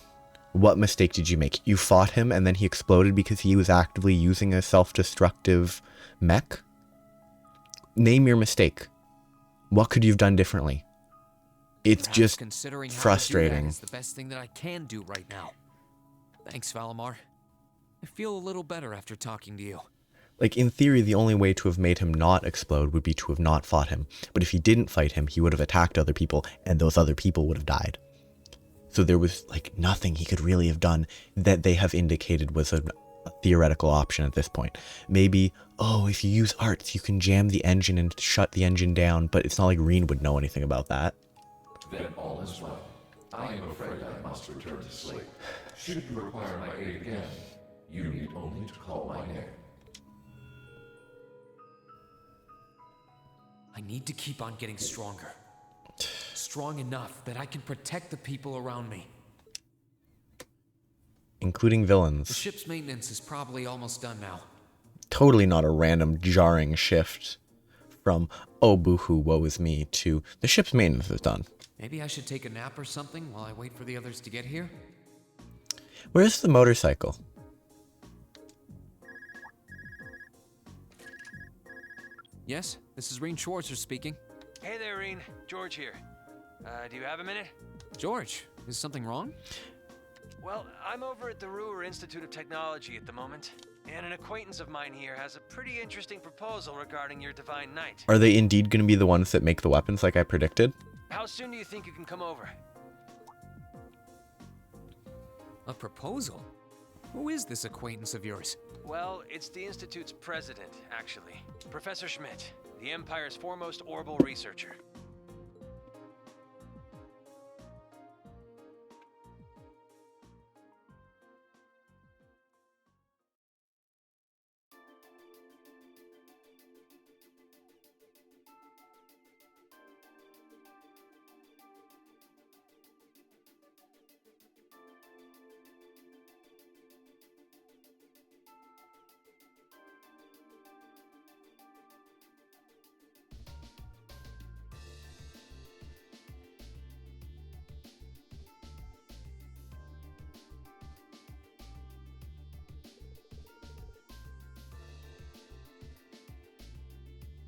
What mistake did you make? You fought him and then he exploded because he was actively using a self-destructive mech? Name your mistake. What could you have done differently? It's Perhaps just considering frustrating. How to do that is the best thing that I can do right now. Thanks, Valimar. I feel a little better after talking to you. Like, in theory, the only way to have made him not explode would be to have not fought him. But if he didn't fight him, he would have attacked other people, and those other people would have died. So there was, like, nothing he could really have done that they have indicated was a theoretical option at this point. Maybe, oh, if you use arts, you can jam the engine and shut the engine down, but it's not like Reen would know anything about that. Then all is well. I am afraid I must return to sleep. Should you require my aid again, you need only to call my name. I need to keep on getting stronger. Strong enough that I can protect the people around me. Including The villains. ship's maintenance is probably almost done now. Totally not a random jarring shift from, oh boo-hoo, woe is me, to the ship's maintenance is done. Maybe I should take a nap or something while I wait for the others to get here? Where's the motorcycle? Yes, this is Rain Schwarzer speaking. Hey there, Reen. George here. Do you have a minute? George, is something wrong? Well, I'm over at the Roer Institute of Technology at the moment, and an acquaintance of mine here has a pretty interesting proposal regarding your Divine Knight. Are they indeed going to be the ones that make the weapons like I predicted? How soon do you think you can come over? A proposal? Who is this acquaintance of yours? Well, it's the Institute's president, actually. Professor Schmidt, the Empire's foremost orbital researcher.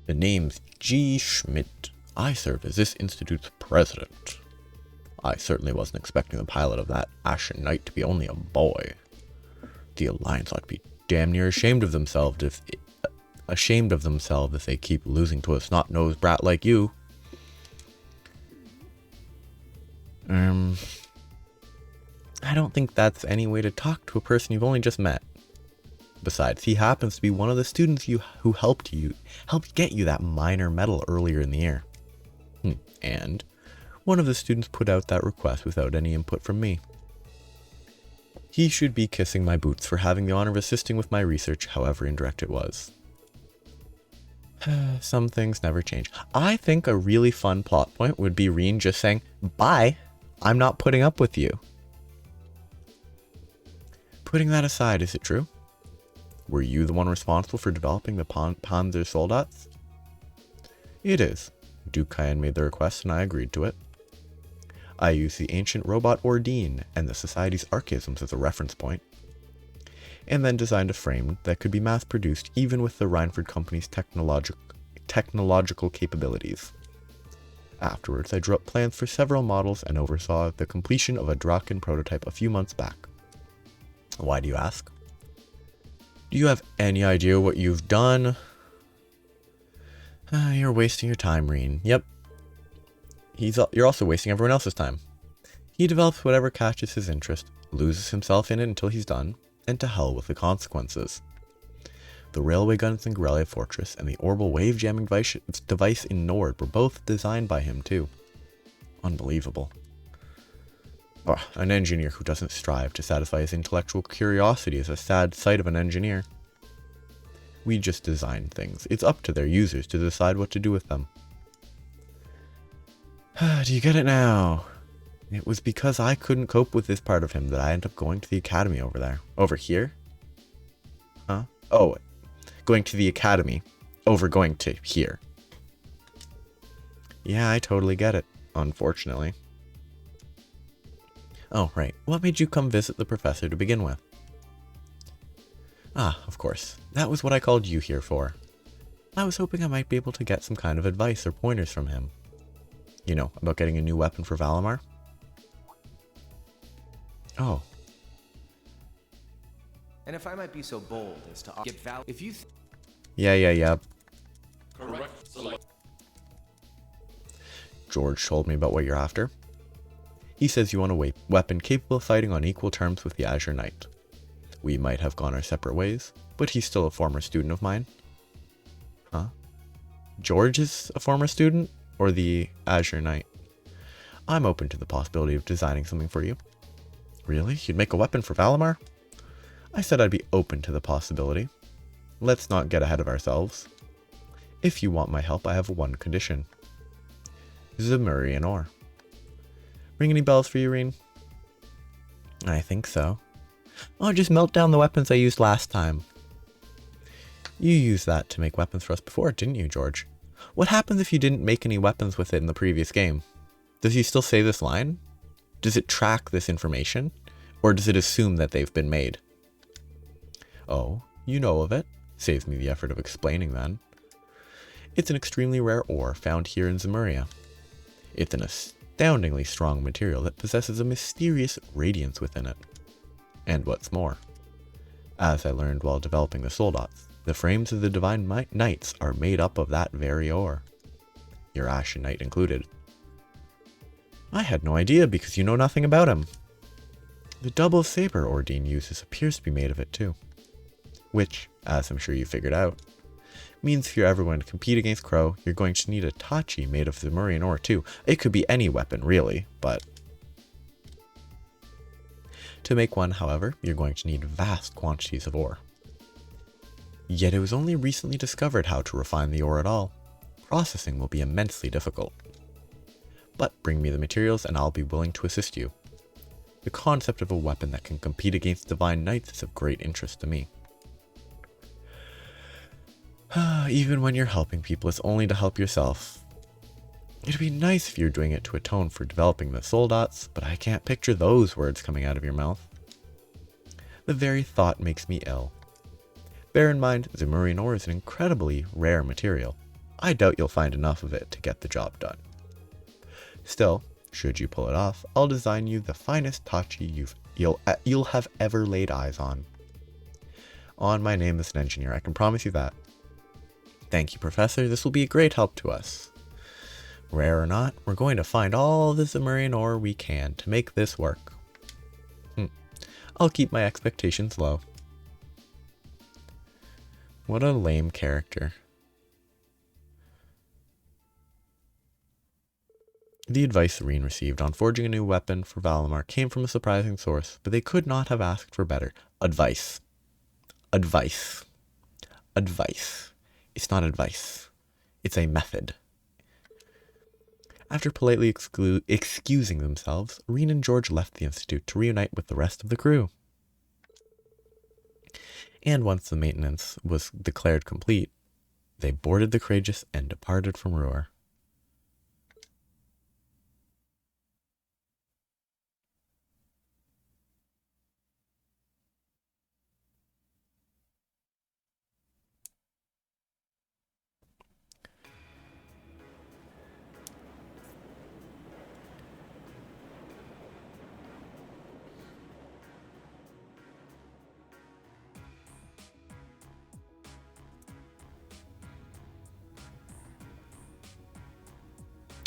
The name's G. Schmidt. I serve as this institute's president. I certainly wasn't expecting the pilot of that Ashen Knight to be only a boy. The Alliance ought to be damn near ashamed of themselves if they keep losing to a snot-nosed brat like you. I don't think that's any way to talk to a person you've only just met. Besides, he happens to be one of the students who helped get you that minor medal earlier in the year. And one of the students put out that request without any input from me. He should be kissing my boots for having the honor of assisting with my research, however indirect it was. Some things never change. I think a really fun plot point would be Reen just saying, "Bye, I'm not putting up with you." Putting that aside, is it true? Were you the one responsible for developing the Panzer Soldats? It is. Duke Cayenne made the request and I agreed to it. I used the ancient robot Ordine and the Society's archaisms as a reference point, and then designed a frame that could be mass-produced even with the Reinford Company's technological capabilities. Afterwards, I drew up plans for several models and oversaw the completion of a Draken prototype a few months back. Why do you ask? Do you have any idea what you've done? You're wasting your time, Reen. Yep. You're also wasting everyone else's time. He develops whatever catches his interest, loses himself in it until he's done, and to hell with the consequences. The railway guns in Grelia Fortress and the orbital wave jamming device in Nord were both designed by him too. Unbelievable. An engineer who doesn't strive to satisfy his intellectual curiosity is a sad sight of an engineer. We just design things. It's up to their users to decide what to do with them. Do you get it now? It was because I couldn't cope with this part of him that I ended up going to the academy over there. Over here? Huh? Oh, going to the academy over going to here. Yeah, I totally get it, unfortunately. Oh, right. What made you come visit the professor to begin with? Ah, of course. That was what I called you here for. I was hoping I might be able to get some kind of advice or pointers from him. You know, about getting a new weapon for Valimar? Oh. And if I might be so bold as to get if you Yeah. Correct select. George told me about what you're after. He says you want a weapon capable of fighting on equal terms with the Azure Knight. We might have gone our separate ways, but he's still a former student of mine. Huh? George is a former student? Or the Azure Knight? I'm open to the possibility of designing something for you. Really? You'd make a weapon for Valimar? I said I'd be open to the possibility. Let's not get ahead of ourselves. If you want my help, I have one condition. Zemurian ore. Ring any bells for you, Reen? I think so. Oh, just melt down the weapons I used last time. You used that to make weapons for us before, didn't you, George? What happens if you didn't make any weapons with it in the previous game? Does he still say this line? Does it track this information? Or does it assume that they've been made? Oh, you know of it. Saves me the effort of explaining then. It's an extremely rare ore found here in Zemuria. It's an astoundingly strong material that possesses a mysterious radiance within it. And what's more, as I learned while developing the Souldots, the frames of the Divine Knights are made up of that very ore. Your Ashen Knight included. I had no idea because you know nothing about him. The double saber Ordine uses appears to be made of it too. Which, as I'm sure you figured out, means if you're ever going to compete against Crow, you're going to need a Tachi made of Zemurian ore too. It could be any weapon really, but... To make one, however, you're going to need vast quantities of ore. Yet it was only recently discovered how to refine the ore at all. Processing will be immensely difficult. But bring me the materials and I'll be willing to assist you. The concept of a weapon that can compete against Divine Knights is of great interest to me. Even when you're helping people, it's only to help yourself. It'd be nice if you're doing it to atone for developing the Souldots, but I can't picture those words coming out of your mouth. The very thought makes me ill. Bear in mind, Zemurian ore is an incredibly rare material. I doubt you'll find enough of it to get the job done. Still, should you pull it off, I'll design you the finest Tachi you'll have ever laid eyes on. On my name as an engineer, I can promise you that. Thank you, Professor. This will be a great help to us. Rare or not, we're going to find all the Zemurian ore we can to make this work. I'll keep my expectations low. What a lame character. The advice Serene received on forging a new weapon for Valimar came from a surprising source, but they could not have asked for better. Advice. Advice. Advice. It's not advice. It's a method. After politely excusing themselves, Reen and George left the Institute to reunite with the rest of the crew. And once the maintenance was declared complete, they boarded the Courageous and departed from Roer.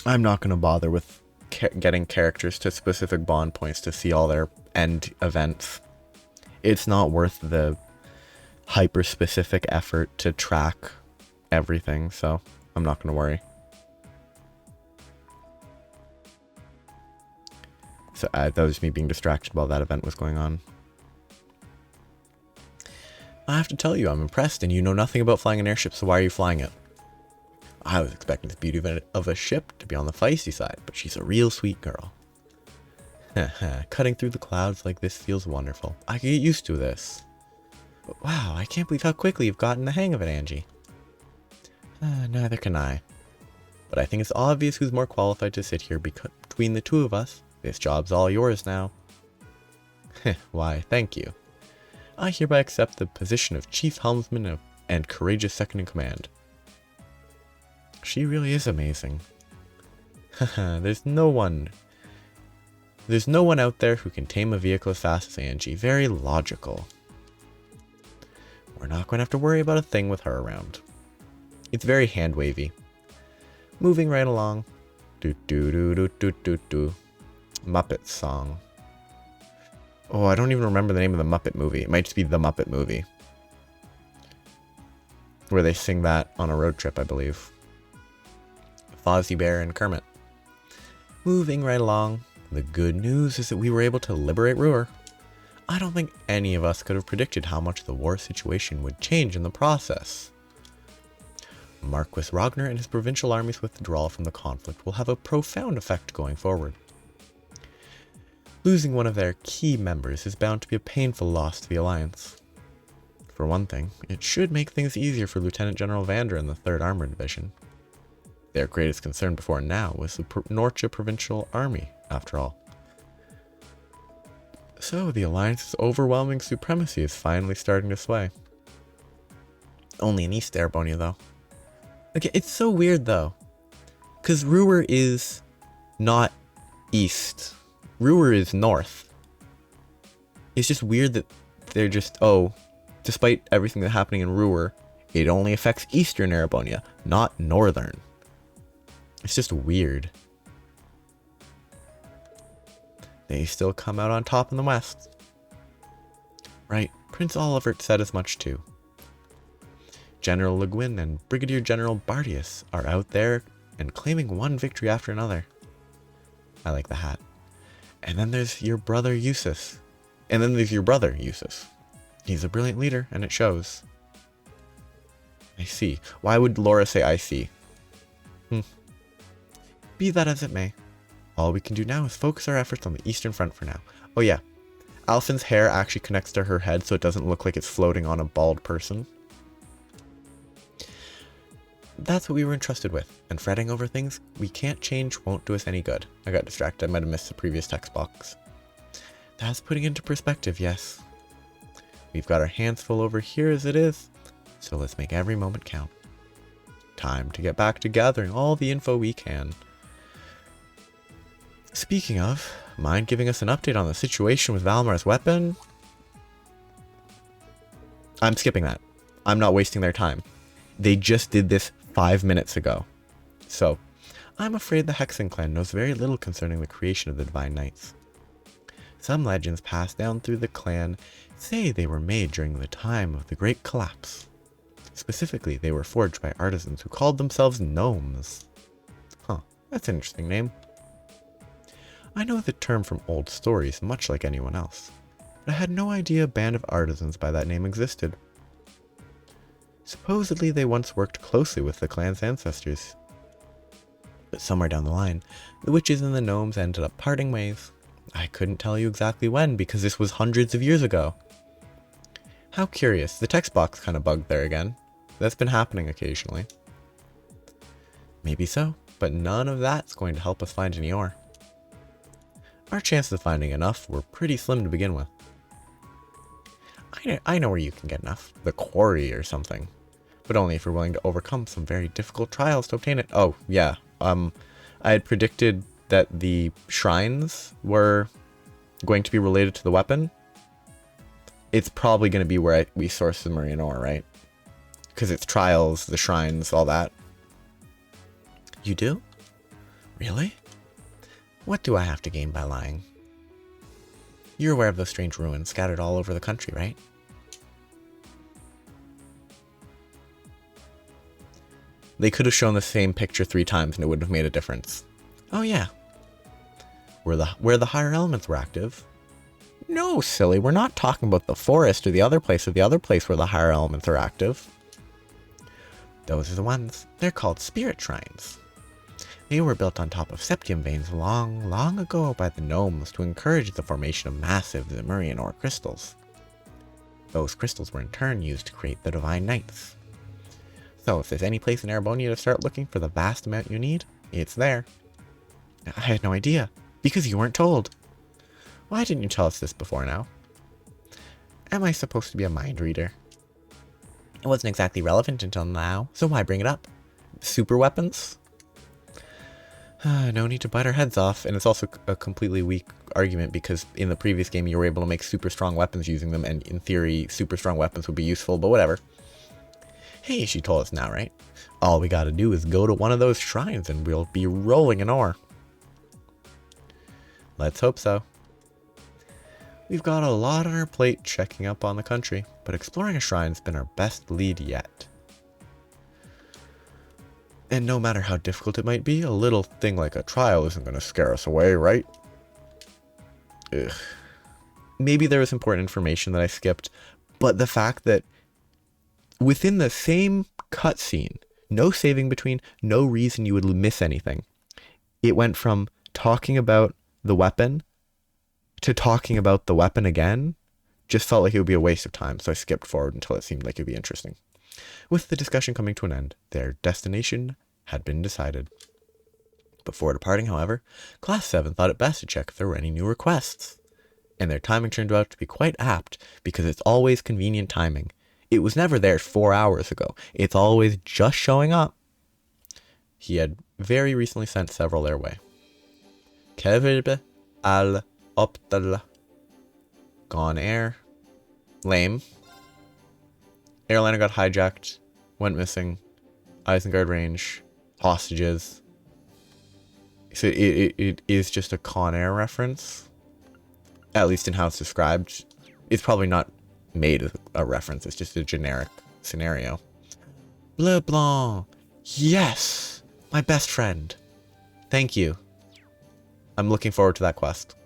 I'm not going to bother with getting characters to specific bond points to see all their end events. It's not worth the hyper-specific effort to track everything, so I'm not going to worry. So that was me being distracted while that event was going on. I have to tell you, I'm impressed, and you know nothing about flying an airship, so why are you flying it? I was expecting this beauty of a ship to be on the feisty side, but she's a real sweet girl. Cutting through the clouds like this feels wonderful. I can get used to this. But wow, I can't believe how quickly you've gotten the hang of it, Angie. Neither can I. But I think it's obvious who's more qualified to sit here between the two of us. This job's all yours now. Why, thank you. I hereby accept the position of Chief Helmsman and Courageous Second in Command. She really is amazing. There's no one out there who can tame a vehicle as fast as Angie. Very logical. We're not going to have to worry about a thing with her around. It's very hand-wavy. Moving right along. Do-do-do-do-do-do-do. Muppet song. Oh, I don't even remember the name of the Muppet movie. It might just be The Muppet Movie. Where they sing that on a road trip, I believe. Fozzie Bear and Kermit. Moving right along. The good news is that we were able to liberate Roer. I don't think any of us could have predicted how much the war situation would change in the process. Marquis Ragnar and his provincial army's withdrawal from the conflict will have a profound effect going forward. Losing one of their key members is bound to be a painful loss to the Alliance. For one thing, it should make things easier for Lieutenant General Vander and the 3rd Armored Division. Their greatest concern before now was the Norcia Provincial Army, after all. So the Alliance's overwhelming supremacy is finally starting to sway. Only in East Arabonia, though. Okay, it's so weird, though. Because Roer is not east. Roer is north. It's just weird that they're just, despite everything that's happening in Roer, it only affects Eastern Arabonia, not Northern. It's just weird. They still come out on top in the west. Right, Prince Olivert said as much too. General Le Guin and Brigadier General Bardius are out there and claiming one victory after another. I like the hat. And then there's your brother Eustace. He's a brilliant leader, and it shows. I see. Why would Laura say I see? Be that as it may. All we can do now is focus our efforts on the Eastern Front for now. Oh yeah. Alphen's hair actually connects to her head so it doesn't look like it's floating on a bald person. That's what we were entrusted with, and fretting over things we can't change won't do us any good. I got distracted, I might have missed the previous text box. That's putting into perspective, yes. We've got our hands full over here as it is, so let's make every moment count. Time to get back to gathering all the info we can. Speaking of, mind giving us an update on the situation with Valmar's weapon? I'm skipping that. I'm not wasting their time. They just did this 5 minutes ago. So, I'm afraid the Hexen clan knows very little concerning the creation of the Divine Knights. Some legends passed down through the clan say they were made during the time of the Great Collapse. Specifically, they were forged by artisans who called themselves gnomes. Huh, that's an interesting name. I know the term from old stories, much like anyone else, but I had no idea a band of artisans by that name existed. Supposedly, they once worked closely with the clan's ancestors. But somewhere down the line, the witches and the gnomes ended up parting ways. I couldn't tell you exactly when, because this was hundreds of years ago. How curious, the text box kind of bugged there again. That's been happening occasionally. Maybe so, but none of that's going to help us find any ore. Our chances of finding enough were pretty slim to begin with. I know where you can get enough. The quarry or something. But only if you're willing to overcome some very difficult trials to obtain it. Oh, yeah. I had predicted that the shrines were going to be related to the weapon. It's probably going to be where we source the Marine ore, right? Because it's trials, the shrines, all that. You do? Really? What do I have to gain by lying? You're aware of those strange ruins scattered all over the country, right? They could have shown the same picture 3 times and it wouldn't have made a difference. Oh yeah. Where the higher elements were active. No, silly, we're not talking about the forest or the other place where the higher elements are active. Those are the ones. They're called spirit shrines. They were built on top of septium veins long, long ago by the gnomes to encourage the formation of massive Zemurian ore crystals. Those crystals were in turn used to create the Divine Knights. So if there's any place in Erebonia to start looking for the vast amount you need, it's there. I had no idea, because you weren't told. Why didn't you tell us this before now? Am I supposed to be a mind reader? It wasn't exactly relevant until now, so why bring it up? Super weapons? No need to bite our heads off, and it's also a completely weak argument because in the previous game you were able to make super strong weapons using them, and in theory super strong weapons would be useful, but whatever. Hey, she told us now, right? All we gotta do is go to one of those shrines and we'll be rolling in ore. Let's hope so. We've got a lot on our plate checking up on the country, but exploring a shrine's been our best lead yet. And no matter how difficult it might be, a little thing like a trial isn't going to scare us away, right? Ugh. Maybe there was important information that I skipped, but the fact that within the same cutscene, no saving between, no reason you would miss anything, it went from talking about the weapon to talking about the weapon again, just felt like it would be a waste of time, so I skipped forward until it seemed like it would be interesting. With the discussion coming to an end, their destination had been decided. Before departing, however, Class 7 thought it best to check if there were any new requests. And their timing turned out to be quite apt, because it's always convenient timing. It was never there 4 hours ago. It's always just showing up. He had very recently sent several their way. Kevirbe al Optal. Gone Air. Lame. Airliner got hijacked. Went missing. Isengard range. Hostages. So it is just a Con Air reference. At least in how it's described. It's probably not made a reference. It's just a generic scenario. Bleu Blanc. Yes. My best friend. Thank you. I'm looking forward to that quest.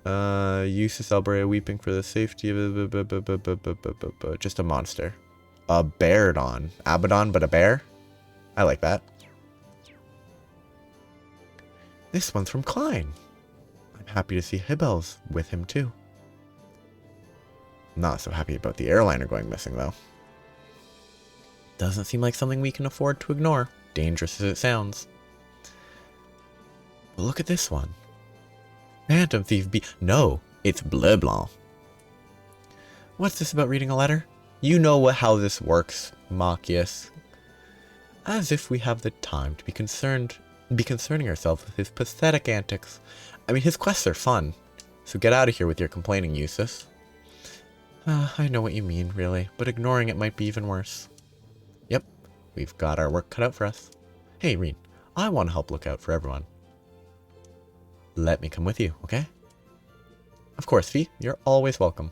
Eustace Albrea weeping for the safety of just a monster. A Baradon. Abaddon, but a bear? I like that. This one's from Klein. I'm happy to see Hibel's with him too. Not so happy about the airliner going missing though. Doesn't seem like something we can afford to ignore, dangerous as it sounds. But look at this one. Phantom Thief B. No, it's Bleu Blanc. What's this about reading a letter? You know how this works, Machias. As if we have the time to be concerning ourselves with his pathetic antics. I mean, his quests are fun, so get out of here with your complaining, Eustace. I know what you mean, really, but ignoring it might be even worse. Yep, we've got our work cut out for us. Hey, Reed, I want to help look out for everyone. Let me come with you, okay? Of course, Fee, you're always welcome.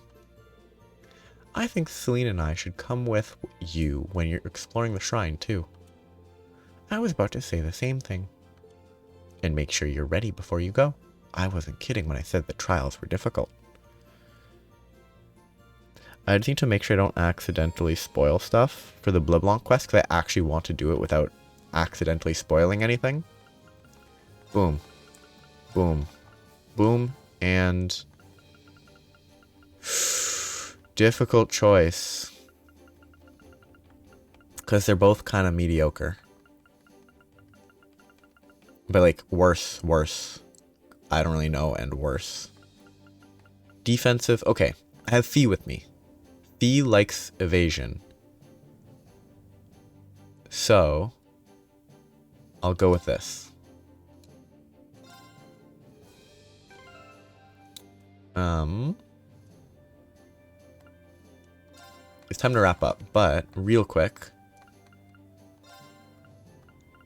I think Celine and I should come with you when you're exploring the shrine, too. I was about to say the same thing. And make sure you're ready before you go. I wasn't kidding when I said the trials were difficult. I just need to make sure I don't accidentally spoil stuff for the Bleu Blanc quest, because I actually want to do it without accidentally spoiling anything. Boom. Boom. Boom. And... difficult choice. Because they're both kind of mediocre. But like, worse. I don't really know, and worse. Defensive. Okay, I have Fee with me. Fee likes evasion. So, I'll go with this. It's time to wrap up, but real quick.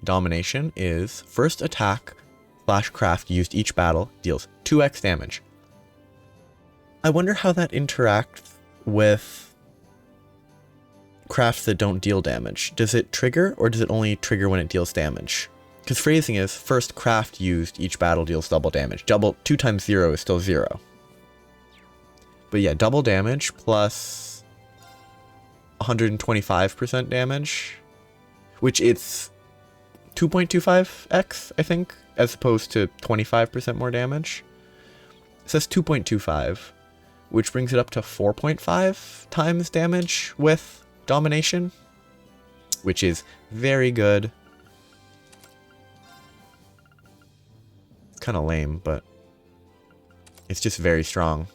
Domination is first attack / craft used each battle deals 2x damage. I wonder how that interacts with crafts that don't deal damage. Does it trigger, or does it only trigger when it deals damage? Because phrasing is, first craft used, each battle deals double damage. 2 times 0 is still 0. But yeah, double damage plus 125% damage, which it's 2.25x, I think, as opposed to 25% more damage. It says 2.25, which brings it up to 4.5 times damage with domination, which is very good. It's kind of lame, but it's just very strong.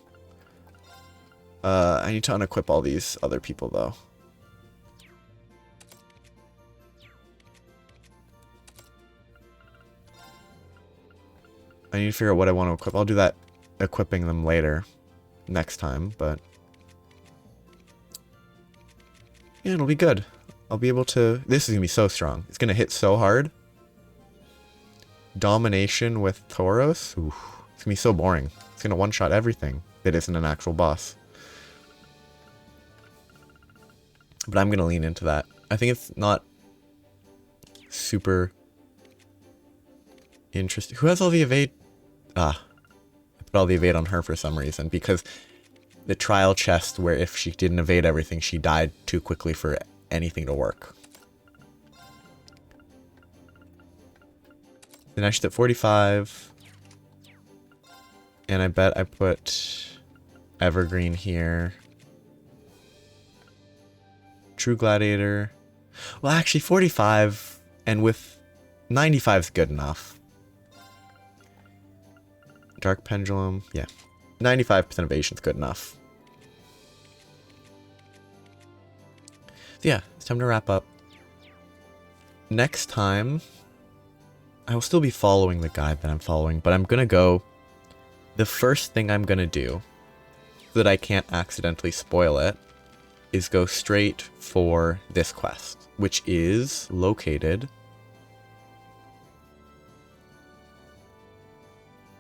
I need to unequip all these other people, though. I need to figure out what I want to equip. I'll do that equipping them later, next time, but yeah, it'll be good. I'll be able to... This is going to be so strong. It's going to hit so hard. Domination with Tauros. Ooh, it's going to be so boring. It's going to one-shot everything that isn't an actual boss. But I'm going to lean into that. I think it's not super interesting. Who has all the evade? I put all the evade on her for some reason, because the trial chest where if she didn't evade everything, she died too quickly for anything to work. Then I should at 45. And I bet I put Evergreen here. True Gladiator. Well, actually 45 and with 95 is good enough. Dark Pendulum, yeah. 95% evasion is good enough. So yeah, it's time to wrap up. Next time, I will still be following the guide that I'm following, but I'm going to go... The first thing I'm going to do, so that I can't accidentally spoil it, is go straight for this quest, which is located...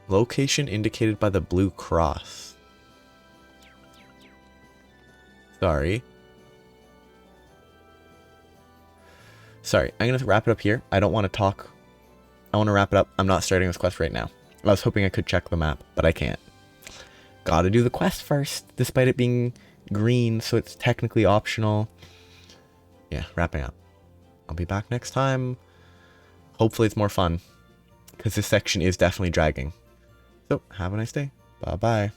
Location indicated by the blue cross. Sorry, I'm going to wrap it up here. I don't want to talk. I want to wrap it up. I'm not starting this quest right now. I was hoping I could check the map, but I can't. Gotta do the quest first, despite it being green, so it's technically optional. Yeah, wrapping up. I'll be back next time. Hopefully it's more fun, because this section is definitely dragging. So, have a nice day. Bye-bye.